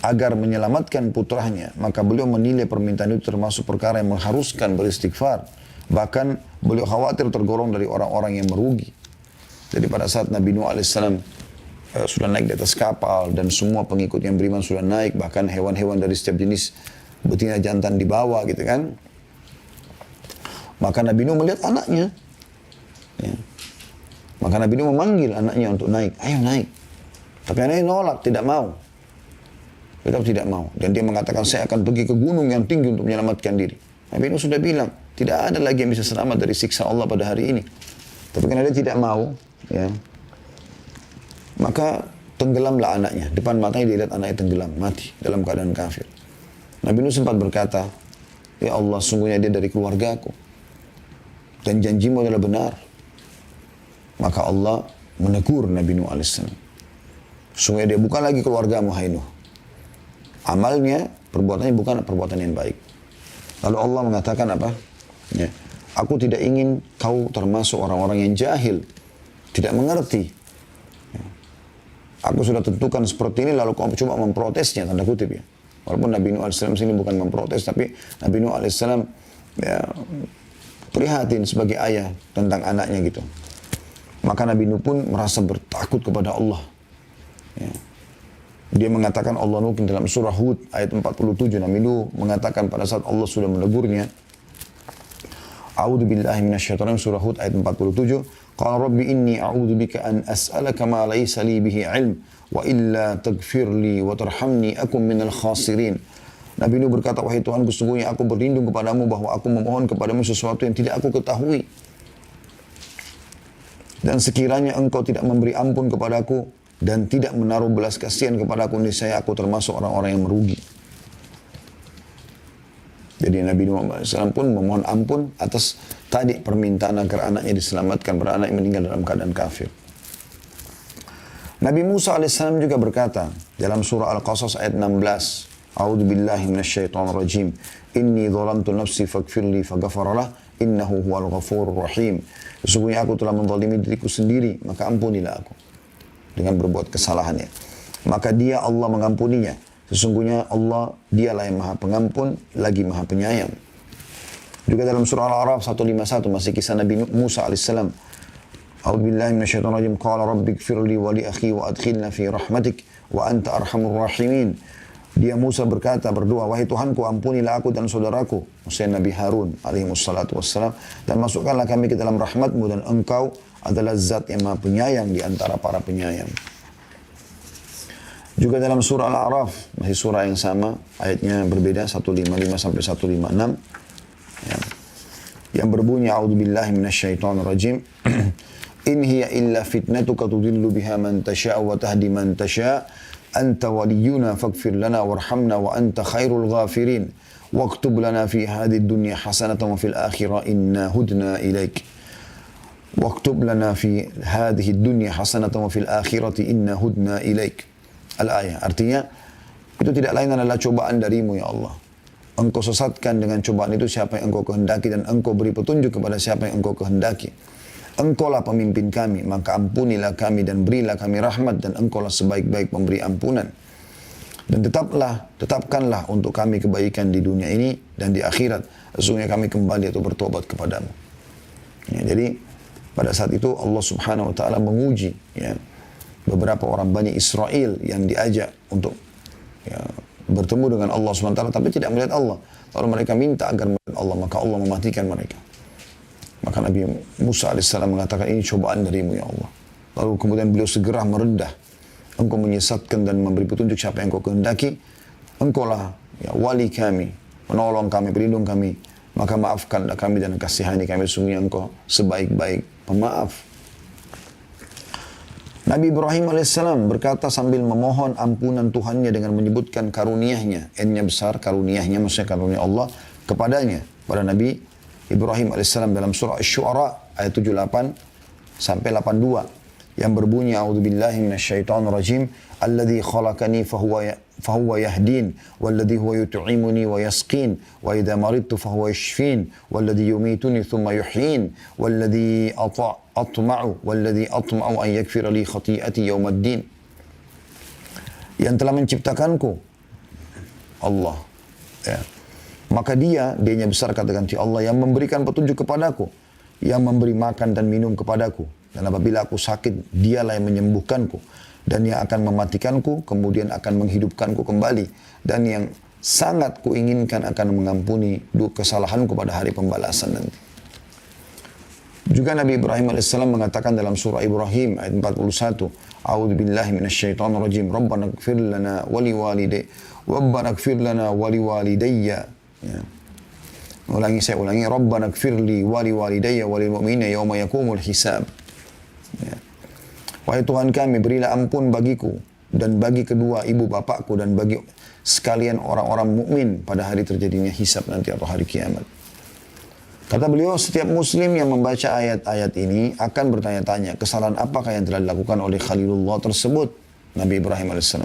[SPEAKER 1] agar menyelamatkan putranya, maka beliau menilai permintaan itu termasuk perkara yang mengharuskan beristighfar. Bahkan beliau khawatir tergolong dari orang-orang yang merugi. Jadi pada saat Nabi Nuh alaihissalam sudah naik di atas kapal dan semua pengikut yang beriman sudah naik, bahkan hewan-hewan dari setiap jenis betina jantan dibawa gitu kan. Maka Nabi Nuh melihat anaknya. Ya. Maka Nabi Nuh memanggil anaknya untuk naik. Ayo naik. Tapi anaknya nolak, tidak mau. Tetap tidak mau. Dan dia mengatakan, saya akan pergi ke gunung yang tinggi untuk menyelamatkan diri. Nabi Nuh sudah bilang, tidak ada lagi yang bisa selamat dari siksa Allah pada hari ini. Tapi karena dia tidak mau, ya, maka tenggelamlah anaknya. Depan matanya dia lihat anaknya tenggelam, mati dalam keadaan kafir. Nabi Nuh sempat berkata, ya Allah, sungguhnya dia dari keluargaku. Dan janjimu adalah benar. Maka Allah menegur Nabi Nuh alaihissalam. Sungguhnya dia bukan lagi keluargamu, hai Nuh. Amalnya, perbuatannya bukan perbuatan yang baik. Lalu Allah mengatakan apa? Ya, aku tidak ingin kau termasuk orang-orang yang jahil tidak mengerti. Aku sudah tentukan seperti ini, lalu kau coba memprotesnya, tanda kutip ya. Walaupun Nabi Nuh AS sini bukan memprotes, tapi Nabi Nuh AS ya, prihatin sebagai ayah tentang anaknya gitu. Maka Nabi Nuh pun merasa bertakut kepada Allah. Ya. Dia mengatakan Allah Nuh dalam surah Hud ayat 47. Nabi Nuh mengatakan pada saat Allah sudah menegurnya, A'udzu billahi minasyaitonir surah Hud ayat 47. Qala rabbi inni a'udzu bika an as'alaka ma laysa li bihi 'ilm wa illa taghfir li wa tarhamni akum minal khasirin. Nabi Nuh berkata, wahai Tuhanku, sesungguhnya aku berlindung kepadamu bahwa aku memohon kepadamu sesuatu yang tidak aku ketahui. Dan sekiranya engkau tidak memberi ampun kepadaku dan tidak menaruh belas kasihan kepadaku, niscaya aku termasuk orang-orang yang merugi. Jadi Nabi Muhammad SAW pun memohon ampun atas tadi permintaan agar anaknya diselamatkan, karena anaknya meninggal dalam keadaan kafir. Nabi Musa AS juga berkata dalam surah Al-Qasas ayat 16, A'udzu billahi minasyaitonir rajim. Inni dzalamtu nafsi faghfirli faghafaralah innahu huwal ghafurur rahim. Sesungguhnya aku telah menzalimi diriku sendiri, maka ampunilah aku dengan berbuat kesalahannya. Maka dia Allah mengampuninya. Sesungguhnya Allah dialah yang maha pengampun lagi maha penyayang. Juga dalam surah Al-A'raf 151 masih kisah Nabi Musa AS. A'udzu billahi minasyaitonir rajim. Qala rabbighfirli wa li akhi wa adkhilna fi rahmatik wa anta arhamur rahimin. Dia Musa berkata, berdoa, wahai Tuhanku, ampunilah aku dan saudaraku, maksudnya Nabi Harun alaihi wassalatu wassalam, dan masukkanlah kami ke dalam rahmatmu, dan engkau adalah zat yang maha penyayang di antara para penyayang. Juga dalam surah Al-A'raf, masih surah yang sama, ayatnya berbeda, 155 sampai 156, ya, yang berbunyi, A'udzu billahi minasyaitonir rajim. In hiya illa fitnatuka tudillu biha man tasha' wa tahdi man tasha'. Anta waliyuna faghfir lana warhamna wa anta khairul ghafirin. Waktub lana fi hadhihi dunya hasanatan wa fil akhirah inna hudna ilaik. Waktub lana fi hadhihi dunya hasanatan wa fil akhirati inna hudna ilaik. Al-ayah, artinya itu tidak lain adalah cobaan darimu ya Allah. Engkau sesatkan dengan cobaan itu siapa yang engkau kehendaki, dan engkau beri petunjuk kepada siapa yang engkau kehendaki. Engkaulah pemimpin kami, maka ampunilah kami dan berilah kami rahmat, dan engkaulah sebaik-baik pemberi ampunan. Dan tetapkanlah untuk kami kebaikan di dunia ini dan di akhirat. Sesungguhnya kami kembali atau bertobat kepadamu. Ya, jadi pada saat itu Allah Subhanahu Wa Taala menguji ya, beberapa orang Bani Israel yang diajak untuk ya, bertemu dengan Allah Subhanahu Wa Taala, tapi tidak melihat Allah. Lalu mereka minta agar melihat Allah, maka Allah mematikan mereka. Maka Nabi Musa AS mengatakan, ini cobaan darimu ya Allah. Lalu kemudian beliau segera merendah. Engkau menyesatkan dan memberi petunjuk siapa yang engkau kehendaki. Engkaulah ya, wali kami, penolong kami, pelindung kami. Maka maafkanlah kami dan kasihani kami. Sungguh engkau sebaik-baik pemaaf. Nabi Ibrahim AS berkata sambil memohon ampunan Tuhannya dengan menyebutkan karuniahnya. N-nya besar, karuniahnya maksudnya karunia Allah kepadanya. Pada Nabi Ibrahim AS dalam surah Asy-Syu'ara ayat 78 sampai 82 yang berbunyi, A'udzu billahi minasyaitonir rajim, alladzi khalaqani fahuwa yahdin walladzi huwa yut'imuni wa yasqin wa idza maridtu fahuwa yashfin walladzi yumituni thumma yuhyin walladzi atma'u an yaghfira li khati'ati yaumaddin. Yang telah menciptakanku Allah ya. Maka dianya besar katakan Allah yang memberikan petunjuk kepadaku, yang memberi makan dan minum kepadaku. Dan apabila aku sakit, dialah yang menyembuhkanku. Dan yang akan mematikanku, kemudian akan menghidupkanku kembali. Dan yang sangat kuinginkan akan mengampuni kesalahanku pada hari pembalasan nanti. Juga Nabi Ibrahim AS mengatakan dalam surah Ibrahim ayat 41, A'udzu billahi minasyaitonir rajim. Rabbana ighfir lana wa liwalidayya. Ya. Saya ulangi, Rabbana ighfirli wa liwalidayya wa lil mu'minina yauma yaqumul hisab. Ya. Wahai Tuhan kami, berilah ampun bagiku dan bagi kedua ibu bapakku dan bagi sekalian orang-orang mukmin pada hari terjadinya hisab nanti atau hari kiamat. Kata beliau, setiap muslim yang membaca ayat-ayat ini akan bertanya-tanya, kesalahan apakah yang telah dilakukan oleh Khalilullah tersebut, Nabi Ibrahim AS.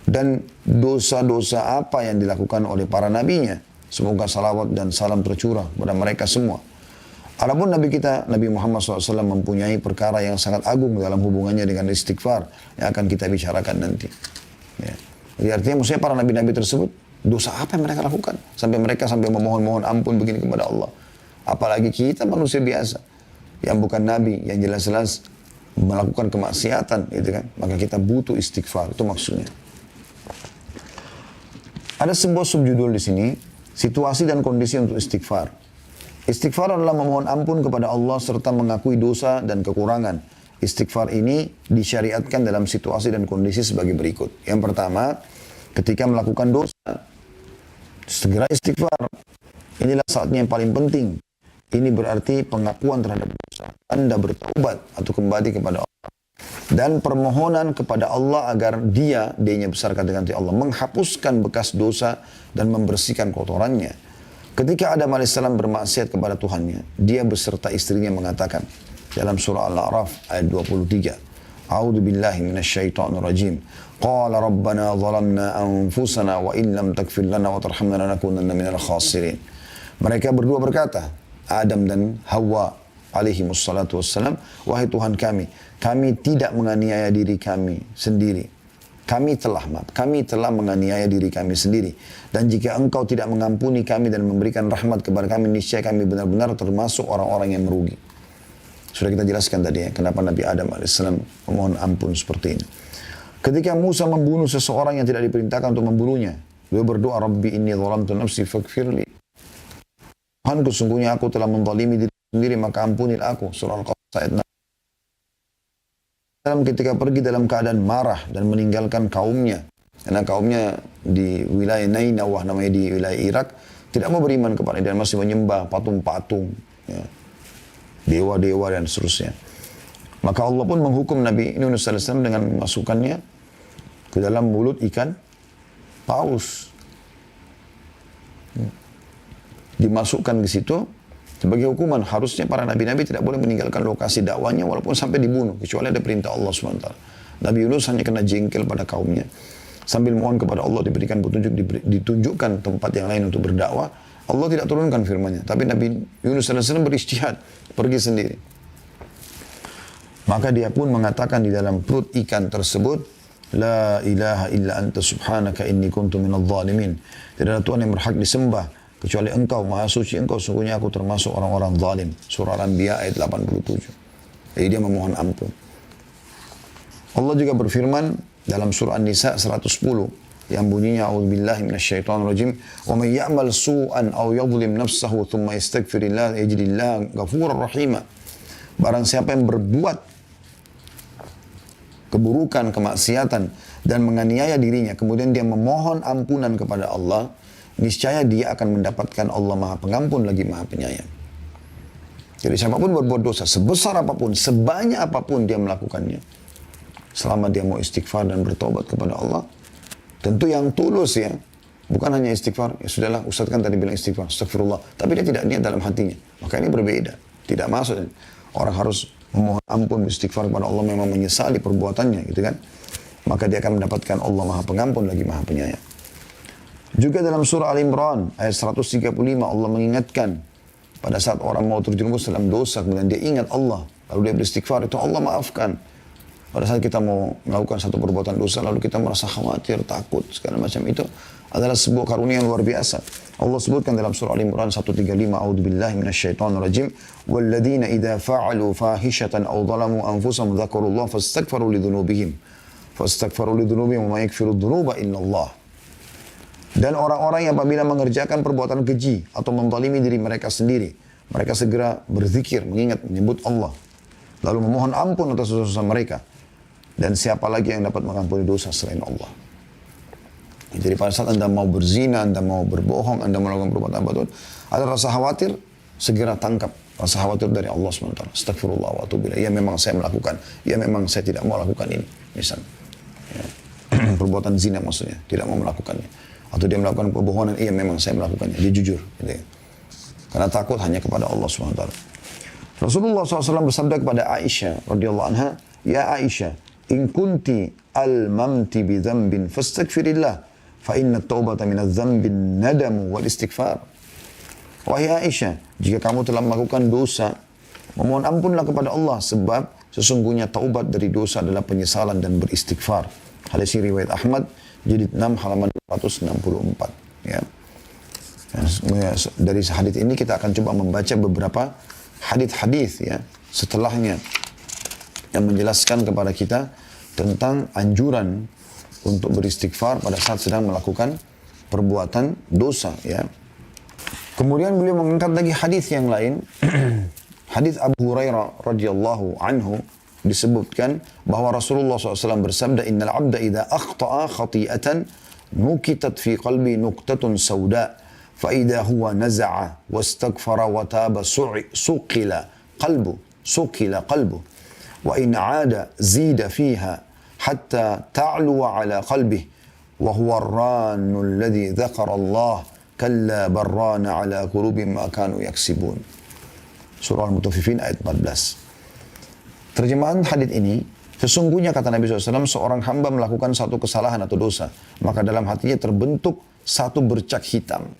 [SPEAKER 1] Dan dosa-dosa apa yang dilakukan oleh para nabinya. Semoga salawat dan salam tercurah kepada mereka semua. Adapun Nabi kita, Nabi Muhammad SAW mempunyai perkara yang sangat agung dalam hubungannya dengan istighfar yang akan kita bicarakan nanti. Ya. Jadi artinya maksudnya para nabi-nabi tersebut, dosa apa yang mereka lakukan? Sampai mereka memohon-mohon ampun begini kepada Allah. Apalagi kita manusia biasa, yang bukan nabi, yang jelas-jelas melakukan kemaksiatan, gitu kan? Maka kita butuh istighfar, itu maksudnya. Ada sebuah subjudul di sini, situasi dan kondisi untuk istighfar. Istighfar adalah memohon ampun kepada Allah serta mengakui dosa dan kekurangan. Istighfar ini disyariatkan dalam situasi dan kondisi sebagai berikut. Yang pertama, ketika melakukan dosa, segera istighfar. Inilah saatnya yang paling penting. Ini berarti pengakuan terhadap dosa. Anda bertaubat atau kembali kepada Allah. Dan permohonan kepada Allah agar dia-nya besar kata Allah, menghapuskan bekas dosa dan membersihkan kotorannya. Ketika Adam AS bermaksiat kepada Tuhannya, dia beserta istrinya mengatakan dalam surah Al-A'raf ayat 23, A'udzu billahi minasyaitonir rajim. Qala rabbana zalamna anfusana wa in lam taghfir lana wa tarhamna lanakunanna minal khasirin. Mereka berdua berkata, Adam dan Hawa alaihi wassalatu wassalam, wahai Tuhan kami tidak menganiaya diri kami sendiri. Kami telah menganiaya diri kami sendiri. Dan jika engkau tidak mengampuni kami dan memberikan rahmat kepada kami, niscaya kami benar-benar termasuk orang-orang yang merugi. Sudah kita jelaskan tadi ya, kenapa Nabi Adam AS memohon ampun seperti ini. Ketika Musa membunuh seseorang yang tidak diperintahkan untuk membunuhnya, beliau berdoa, Rabbi inni zalamtu nafsi faghfirli. Tuhan, sesungguhnya aku telah menzalimi diri sendiri, maka ampunilah aku. Surah Al-Qasas ayat 6. Ketika pergi dalam keadaan marah dan meninggalkan kaumnya, karena kaumnya di wilayah Nainawah, namanya di wilayah Irak, tidak mau beriman kepada dia dan masih menyembah patung-patung, ya, dewa-dewa dan seterusnya. Maka Allah pun menghukum Nabi Yunus AS dengan memasukkannya ke dalam mulut ikan paus. Dimasukkan ke situ sebagai hukuman. Harusnya para nabi-nabi tidak boleh meninggalkan lokasi dakwanya walaupun sampai dibunuh, kecuali ada perintah Allah SWT. Nabi Yunus hanya kena jengkel pada kaumnya. Sambil mohon kepada Allah diberikan petunjuk, ditunjukkan tempat yang lain untuk berdakwah. Allah tidak turunkan firman-Nya. Tapi Nabi Yunus SAW beristihad, pergi sendiri. Maka dia pun mengatakan di dalam perut ikan tersebut, La ilaha illa anta subhanaka inni kuntu minadh dhalimin. Tidak ada Tuhan yang berhak disembah kecuali engkau, maha suci engkau, sungguhnya aku termasuk orang-orang zalim. Surah Al-Anbiya ayat 87. Jadi dia memohon ampun. Allah juga berfirman dalam surah An-Nisa 110 yang bunyinya a'udzubillahi minasyaitonir rajim, wa may ya'mal su'an aw yadhlim nafsahu thumma yastaghfirillah yajidillah ghafurur rahima. Barang siapa yang berbuat keburukan, kemaksiatan dan menganiaya dirinya, kemudian dia memohon ampunan kepada Allah, niscaya dia akan mendapatkan Allah Maha Pengampun lagi Maha Penyayang. Jadi siapapun berbuat dosa, sebesar apapun, sebanyak apapun dia melakukannya, selama dia mau istighfar dan bertobat kepada Allah, tentu yang tulus ya, bukan hanya istighfar, ya sudahlah Ustaz kan tadi bilang istighfar, astagfirullah, tapi dia tidak niat dalam hatinya, maka ini berbeda, tidak masuk. Orang harus memohon ampun, istighfar kepada Allah, memang menyesali perbuatannya gitu kan, maka dia akan mendapatkan Allah Maha Pengampun lagi Maha Penyayang. Juga dalam surah Al-Imran ayat 135 Allah mengingatkan pada saat orang mau terjerumus dalam dosa kemudian dia ingat Allah lalu dia beristighfar, itu Allah maafkan. Pada saat kita mau melakukan satu perbuatan dosa lalu kita merasa khawatir, takut segala macam, itu adalah sebuah karunia yang luar biasa. Allah sebutkan dalam surah Al-Imran 135, a'udzubillahi minasyaitonir rajim, walladzina idza fa'alu fahishatan aw dhalamu anfusahum dzakarullaha fastaghfiru lidzunubihim wa ma yaghfiru dzunuba illallah. Dan orang-orang yang apabila mengerjakan perbuatan keji atau menzalimi diri mereka sendiri, mereka segera berzikir, mengingat, menyebut Allah, lalu memohon ampun atas dosa-dosa mereka. Dan siapa lagi yang dapat mengampuni dosa selain Allah? Jadi pada saat Anda mau berzina, Anda mau berbohong, Anda melakukan perbuatan batil, ada rasa khawatir, segera tangkap rasa khawatir dari Allah SWT. Astagfirullah wa atubu ilaih. Ya memang saya melakukan, ya memang saya tidak mau lakukan ini. Misalnya, ya. Perbuatan zina maksudnya, tidak mau melakukannya. Atau dia melakukan kebohongan, iya memang saya melakukannya. Dia jujur. Gitu ya. Karena takut hanya kepada Allah SWT. Rasulullah SAW bersabda kepada Aisyah radhiyallahu anha, Ya Aisyah, in kunti al-mamti bi dzambin fastaghfirillah fa inna at-taubata min adz-dzambi nadamu wal istighfar. Wahai Aisyah, jika kamu telah melakukan dosa, memohon ampunlah kepada Allah, sebab sesungguhnya taubat dari dosa adalah penyesalan dan beristighfar. Hadis riwayat Ahmad, jilid 6 halaman 464. Ya. Dari hadis ini kita akan coba membaca beberapa hadis-hadis ya setelahnya yang menjelaskan kepada kita tentang anjuran untuk beristighfar pada saat sedang melakukan perbuatan dosa ya. Kemudian beliau mengangkat lagi hadis yang lain. Hadis Abu Hurairah radhiyallahu anhu disebutkan bahwa Rasulullah SAW bersabda, "Innal 'abda idza akhta'a khati'atan nukitat fi qalbi nuqtatun sauda, fa idza huwa naza'a wastaghfara wa taba suqila qalbu wa in 'ada zida fiha hatta ta'lu 'ala qalbihi wa huwa ar-rannu alladhi dzakara Allah kalla barrana 'ala qulubihim ma kanu yaksibun." Surah Al-Mutaffifin ayat 14. Terjemahan hadis ini, sesungguhnya kata Nabi SAW, seorang hamba melakukan satu kesalahan atau dosa, maka dalam hatinya terbentuk satu bercak hitam.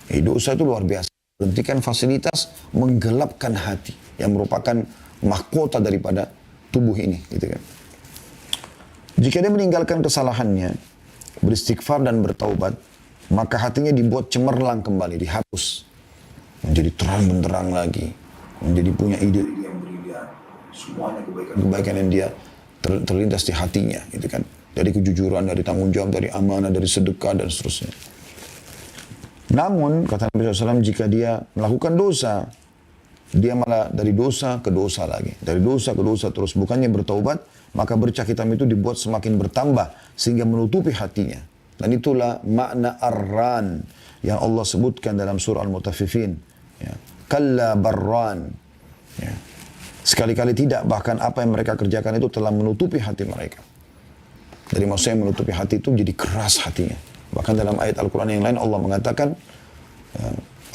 [SPEAKER 1] Dosa itu luar biasa. Berhentikan fasilitas menggelapkan hati, yang merupakan mahkota daripada tubuh ini. Gitu kan. Jika dia meninggalkan kesalahannya, beristighfar dan bertaubat, maka hatinya dibuat cemerlang kembali, dihapus. Menjadi terang benderang lagi, menjadi punya ide yang brilian, semuanya kebaikan yang dia terlintas di hatinya, gitu kan. Dari kejujuran, dari tanggung jawab, dari amanah, dari sedekah dan seterusnya. Namun kata Nabi SAW, jika dia melakukan dosa, dia malah dari dosa ke dosa lagi, dari dosa ke dosa terus, bukannya bertaubat, maka bercak hitam itu dibuat semakin bertambah sehingga menutupi hatinya. Dan itulah makna ar-ran yang Allah sebutkan dalam surah Al-Mutaffifin. Ya. Kalla barran. Ya. Sekali-kali tidak, bahkan apa yang mereka kerjakan itu telah menutupi hati mereka. Dari maksudnya menutupi hati itu jadi keras hatinya. Bahkan dalam ayat Al-Quran yang lain Allah mengatakan,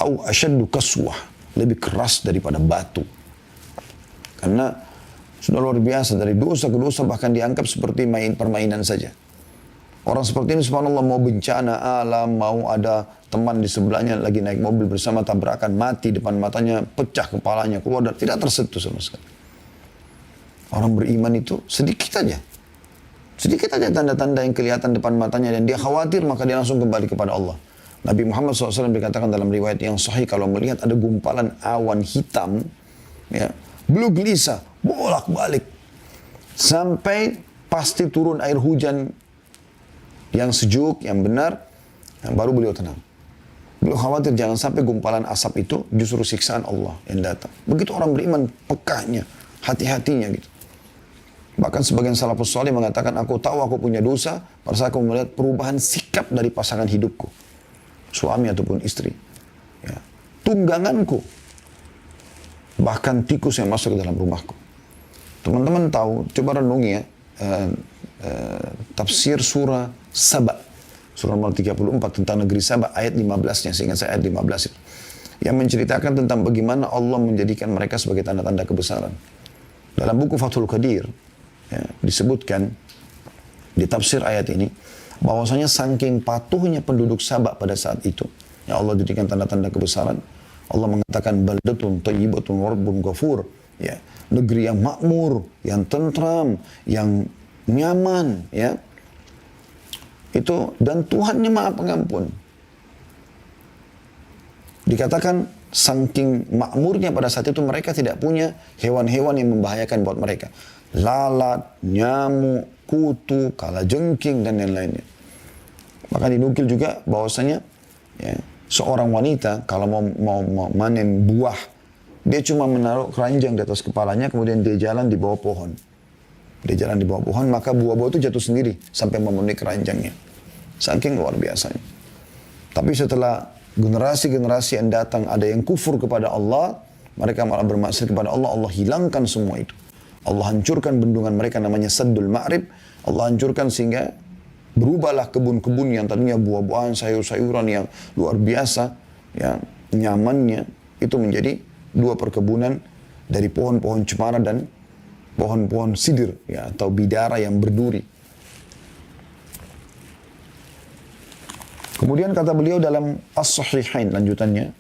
[SPEAKER 1] au asyaddu kaswah, lebih keras daripada batu. Karena sudah luar biasa, dari dosa ke dosa bahkan dianggap seperti permainan saja. Orang seperti ini subhanallah, mau bencana alam, mau ada teman di sebelahnya lagi naik mobil bersama tabrakan, mati depan matanya, pecah kepalanya, keluar, tidak tersentuh sama sekali. Orang beriman itu sedikit aja. Sedikit aja tanda-tanda yang kelihatan depan matanya dan dia khawatir, maka dia langsung kembali kepada Allah. Nabi Muhammad SAW dikatakan dalam riwayat yang sahih, kalau melihat ada gumpalan awan hitam, ya, beliau gelisah, bolak-balik. Sampai pasti turun air hujan yang sejuk, yang benar, yang baru beliau tenang. Beliau khawatir jangan sampai gumpalan asap itu justru siksaan Allah yang datang. Begitu orang beriman, pekahnya, hati-hatinya gitu. Bahkan sebagian salafus salih mengatakan, aku tahu aku punya dosa pada saat aku melihat perubahan sikap dari pasangan hidupku, suami ataupun istri, ya. Tungganganku, bahkan tikus yang masuk ke dalam rumahku. Teman-teman tahu, coba renungi ya, tafsir surah Saba, surah nomor 34 tentang negeri Saba, ayat 15-nya, seingat saya ayat 15 itu, yang menceritakan tentang bagaimana Allah menjadikan mereka sebagai tanda-tanda kebesaran. Dalam buku Fathul Qadir, ya, disebutkan di tafsir ayat ini, bahwasanya saking patuhnya penduduk Saba pada saat itu, ya Allah jadikan tanda-tanda kebesaran. Allah mengatakan baldatun thayyibatun wa rabbun ghafur, ya, negeri yang makmur, yang tentram, yang nyaman, ya. Itu, dan Tuhannya Maha Pengampun. Dikatakan saking makmurnya pada saat itu mereka tidak punya hewan-hewan yang membahayakan buat mereka. Lalat, nyamuk, kutu, kalajengking dan lain-lainnya. Maka dinukil juga bahwasanya, ya, seorang wanita kalau mau manen buah, dia cuma menaruh keranjang di atas kepalanya, kemudian dia jalan di bawah pohon. Dia jalan di bawah pohon, maka buah-buah itu jatuh sendiri sampai memenuhi keranjangnya. Saking luar biasanya. Tapi setelah generasi-generasi yang datang ada yang kufur kepada Allah, mereka malah bermaksiat kepada Allah, Allah hilangkan semua itu. Allah hancurkan bendungan mereka namanya Saddul Ma'rib. Allah hancurkan sehingga berubahlah kebun-kebun yang tadinya buah-buahan, sayur-sayuran yang luar biasa, ya, nyamannya, itu menjadi dua perkebunan dari pohon-pohon cemara dan pohon-pohon sidir, ya, atau bidara yang berduri. Kemudian kata beliau dalam As-Sahihain, lanjutannya,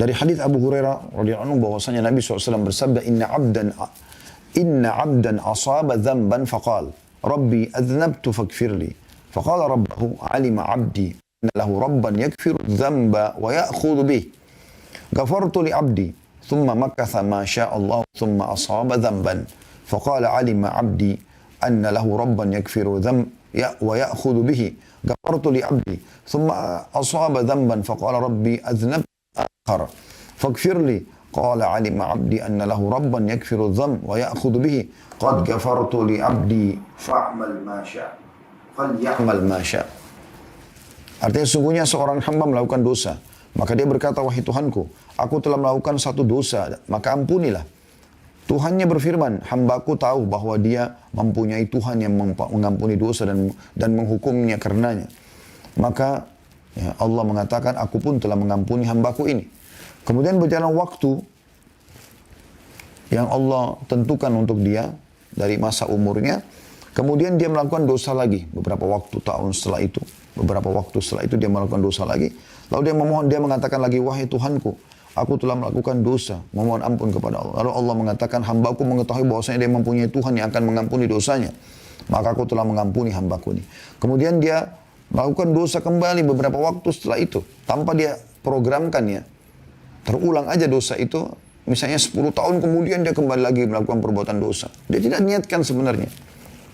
[SPEAKER 1] Dari hadis Abu Hurairah radhiyallahu anhu bahwasanya Nabi SAW bersabda, Inna abdan asaba dzamban faqal Rabbi adznabtu faghfirli. Faqala rabbahu alima abdi anna lahu rabban yaghfiru dzamba wa ya'khudhu bih. Ghafartu li abdi thumma makatha ma syaa Allah thumma asaba dzamban. Faqala alima abdi anna lahu rabban yaghfiru dzamba wa ya'khudhu bihi. Ghafartu li abdi thumma asaba dzamban faqala rabbi adznabtu akhar faghfirli. Qala alima abdi anna lahu rabban yakfiru dzam wa ya'khudhu bihi. Qad ghafartu li abdi fa'mal ma syaa. Falyamal ma syaa. Artinya sungguhnya seorang hamba melakukan dosa, maka dia berkata, wahai Tuhanku, aku telah melakukan satu dosa, maka ampunilah. Tuhannya berfirman, hambaku tahu bahwa dia mempunyai Tuhan yang mengampuni dosa dan menghukumnya karenanya. Maka ya, Allah mengatakan, aku pun telah mengampuni hambaku ini. Kemudian berjalan waktu yang Allah tentukan untuk dia dari masa umurnya. Kemudian dia melakukan dosa lagi. Beberapa waktu tahun setelah itu. Beberapa waktu setelah itu dia melakukan dosa lagi. Lalu dia memohon, dia mengatakan lagi, wahai Tuhanku, aku telah melakukan dosa. Memohon ampun kepada Allah. Lalu Allah mengatakan, hambaku mengetahui bahwasanya dia mempunyai Tuhan yang akan mengampuni dosanya. Maka aku telah mengampuni hambaku ini. Kemudian dia melakukan dosa kembali beberapa waktu setelah itu. Tanpa dia programkannya. Terulang aja dosa itu, misalnya 10 tahun kemudian dia kembali lagi melakukan perbuatan dosa. Dia tidak niatkan sebenarnya.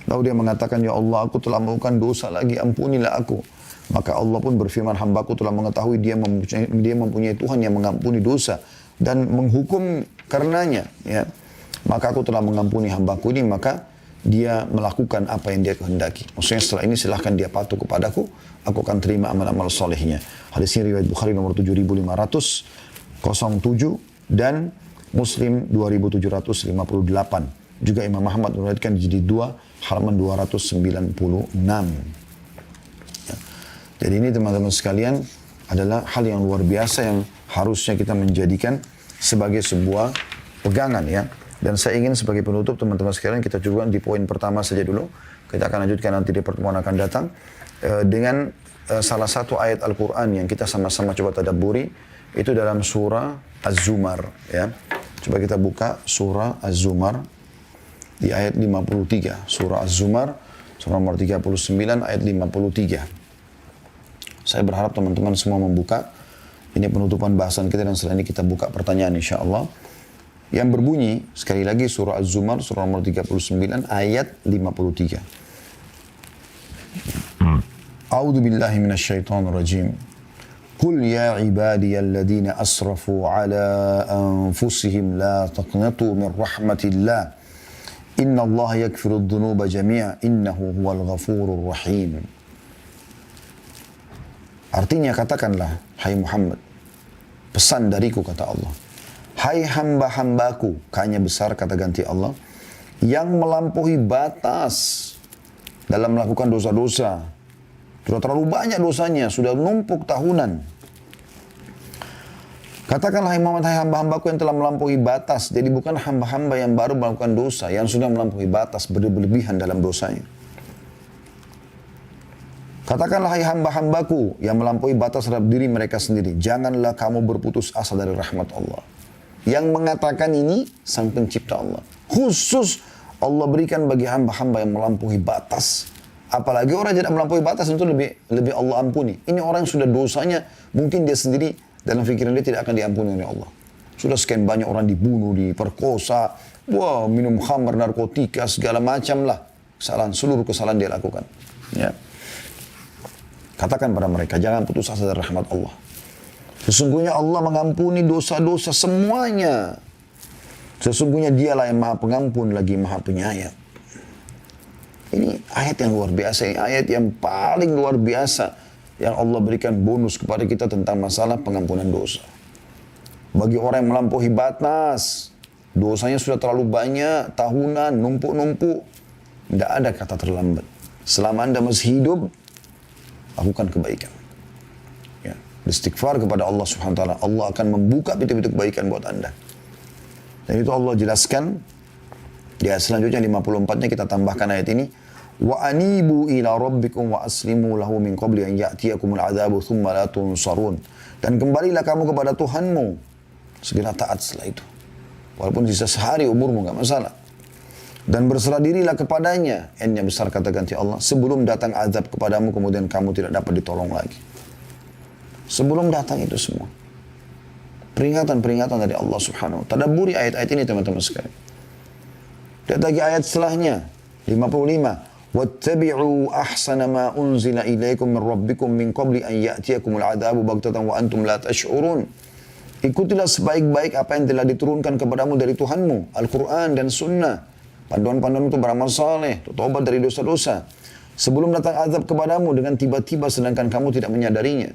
[SPEAKER 1] Lalu dia mengatakan, ya Allah, aku telah melakukan dosa lagi, ampunilah aku. Maka Allah pun berfirman, hambaku telah mengetahui dia mempunyai Tuhan yang mengampuni dosa dan menghukum karenanya. Ya. Maka aku telah mengampuni hambaku ini, maka dia melakukan apa yang dia kehendaki. Maksudnya setelah ini silahkan dia patuh kepadaku, aku akan terima amal-amal solehnya. Hadis ini riwayat Bukhari nomor 7507 dan Muslim 2758. Juga Imam Ahmad meriwayatkan di jilid 2 halaman 296. Ya. Jadi ini teman-teman sekalian adalah hal yang luar biasa yang harusnya kita menjadikan sebagai sebuah pegangan ya. Dan saya ingin sebagai penutup teman-teman sekalian kita cukupkan di poin pertama saja dulu. Kita akan lanjutkan nanti di pertemuan akan datang dengan salah satu ayat Al-Quran yang kita sama-sama coba tadabburi. Itu dalam surah Az-Zumar ya. Coba kita buka surah Az-Zumar di ayat 53. Surah Az-Zumar surah nomor 39 ayat 53. Saya berharap teman-teman semua membuka. Ini penutupan bahasan kita dan setelah ini kita buka pertanyaan insyaAllah. Yang berbunyi sekali lagi surah Az-Zumar surah nomor 39 ayat 53. A'udzu billahi minasyaitonir rajim. Qul ya ibadiyalladzina asrafu ala anfusihim la taqnatu min rahmatillah. Innallaha yaghfiru dzunuba jami'a innahu huwal ghafurur rahim. Artinya katakanlah, hai Muhammad, pesan dariku kata Allah. Hai hamba-hambaku, K-nya besar kata ganti Allah, yang melampaui batas dalam melakukan dosa-dosa. Sudah terlalu banyak dosanya, sudah numpuk tahunan. Katakanlah hai Muhammad, hai hamba-hambaku yang telah melampaui batas. Jadi bukan hamba-hamba yang baru melakukan dosa, yang sudah melampaui batas, berlebihan dalam dosanya. Katakanlah hai hamba-hambaku yang melampaui batas terhadap diri mereka sendiri. Janganlah kamu berputus asa dari rahmat Allah. Yang mengatakan ini sang pencipta Allah. Khusus Allah berikan bagi hamba-hamba yang melampaui batas. Apalagi orang yang tidak melampaui batas itu lebih Allah ampuni. Ini orang yang sudah dosanya, mungkin dia sendiri dalam pikiran dia tidak akan diampuni oleh Allah. Sudah sekian banyak orang dibunuh, diperkosa, minum khamar, narkotika, segala macam lah. Kesalahan, seluruh kesalahan dia lakukan. Ya. Katakan pada mereka, jangan putus asa dari rahmat Allah. Sesungguhnya Allah mengampuni dosa-dosa semuanya. Sesungguhnya dialah yang maha pengampun lagi maha penyayang. Ini ayat yang luar biasa, ini ayat yang paling luar biasa yang Allah berikan bonus kepada kita tentang masalah pengampunan dosa. Bagi orang yang melampaui batas, dosanya sudah terlalu banyak, tahunan, numpuk-numpuk, tidak ada kata terlambat. Selama Anda masih hidup, lakukan kebaikan. Ya, istighfar kepada Allah Subhanahu wa taala, Allah akan membuka pintu-pintu kebaikan buat Anda. Dan itu Allah jelaskan di ayat selanjutnya 54-nya kita tambahkan ayat ini. Wa anibu ila rabbikum wa aslimu lahu min qabli an ya'tiyakumul adzabu thumma la tunsarun. Dan kembalilah kamu kepada Tuhanmu Segera taat setelah itu. Walaupun sisa sehari umurmu, nggak masalah. Dan berserah dirilah kepadanya. N-nya besar kata ganti Allah. Sebelum datang azab kepadamu, kemudian kamu tidak dapat ditolong lagi. Sebelum datang itu semua. Peringatan-peringatan dari Allah subhanahu wa ta'ala. Tadabburi ayat-ayat ini teman-teman sekalian. Lihat lagi ayat setelahnya. 55. Wattabi'u ahsana ma unzila ilaikum min rabbikum min qabli an ya'tiyakumul adabu baghtatan wa antum la tash'urun. Ikutilah sebaik-baik apa yang telah diturunkan kepadamu dari Tuhanmu. Al-Quran dan Sunnah. Panduan-panduan itu beramal saleh, tobat dari dosa-dosa. Sebelum datang azab kepadamu dengan tiba-tiba sedangkan kamu tidak menyadarinya.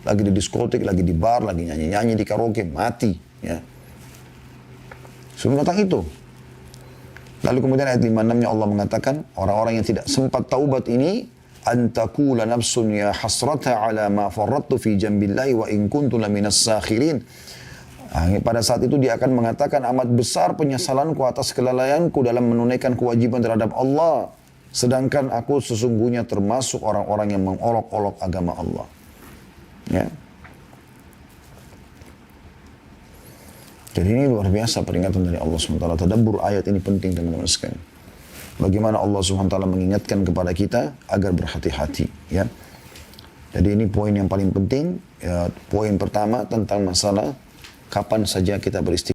[SPEAKER 1] Lagi di diskotik, lagi di bar, lagi nyanyi-nyanyi di karaoke, mati. Ya. Sebelum datang itu. Lalu kemudian ayat 56-nya Allah mengatakan, orang-orang yang tidak sempat taubat ini, antakula nafsun ya hasrata ala ma farrattu fi jambillahi wa in kuntu laminas sakhirin. Pada saat itu dia akan mengatakan, amat besar penyesalanku atas kelalaianku dalam menunaikan kewajiban terhadap Allah. Sedangkan aku sesungguhnya termasuk orang-orang yang mengolok-olok agama Allah. Ya. Jadi ini luar biasa peringatan dari Allah SWT. Tadabbur ayat ini penting teman-teman sekalian. Bagaimana Allah SWT mengingatkan kepada kita agar berhati-hati. Ya. Jadi ini poin yang paling penting. Ya, poin pertama tentang masalah kapan saja kita beristighfar.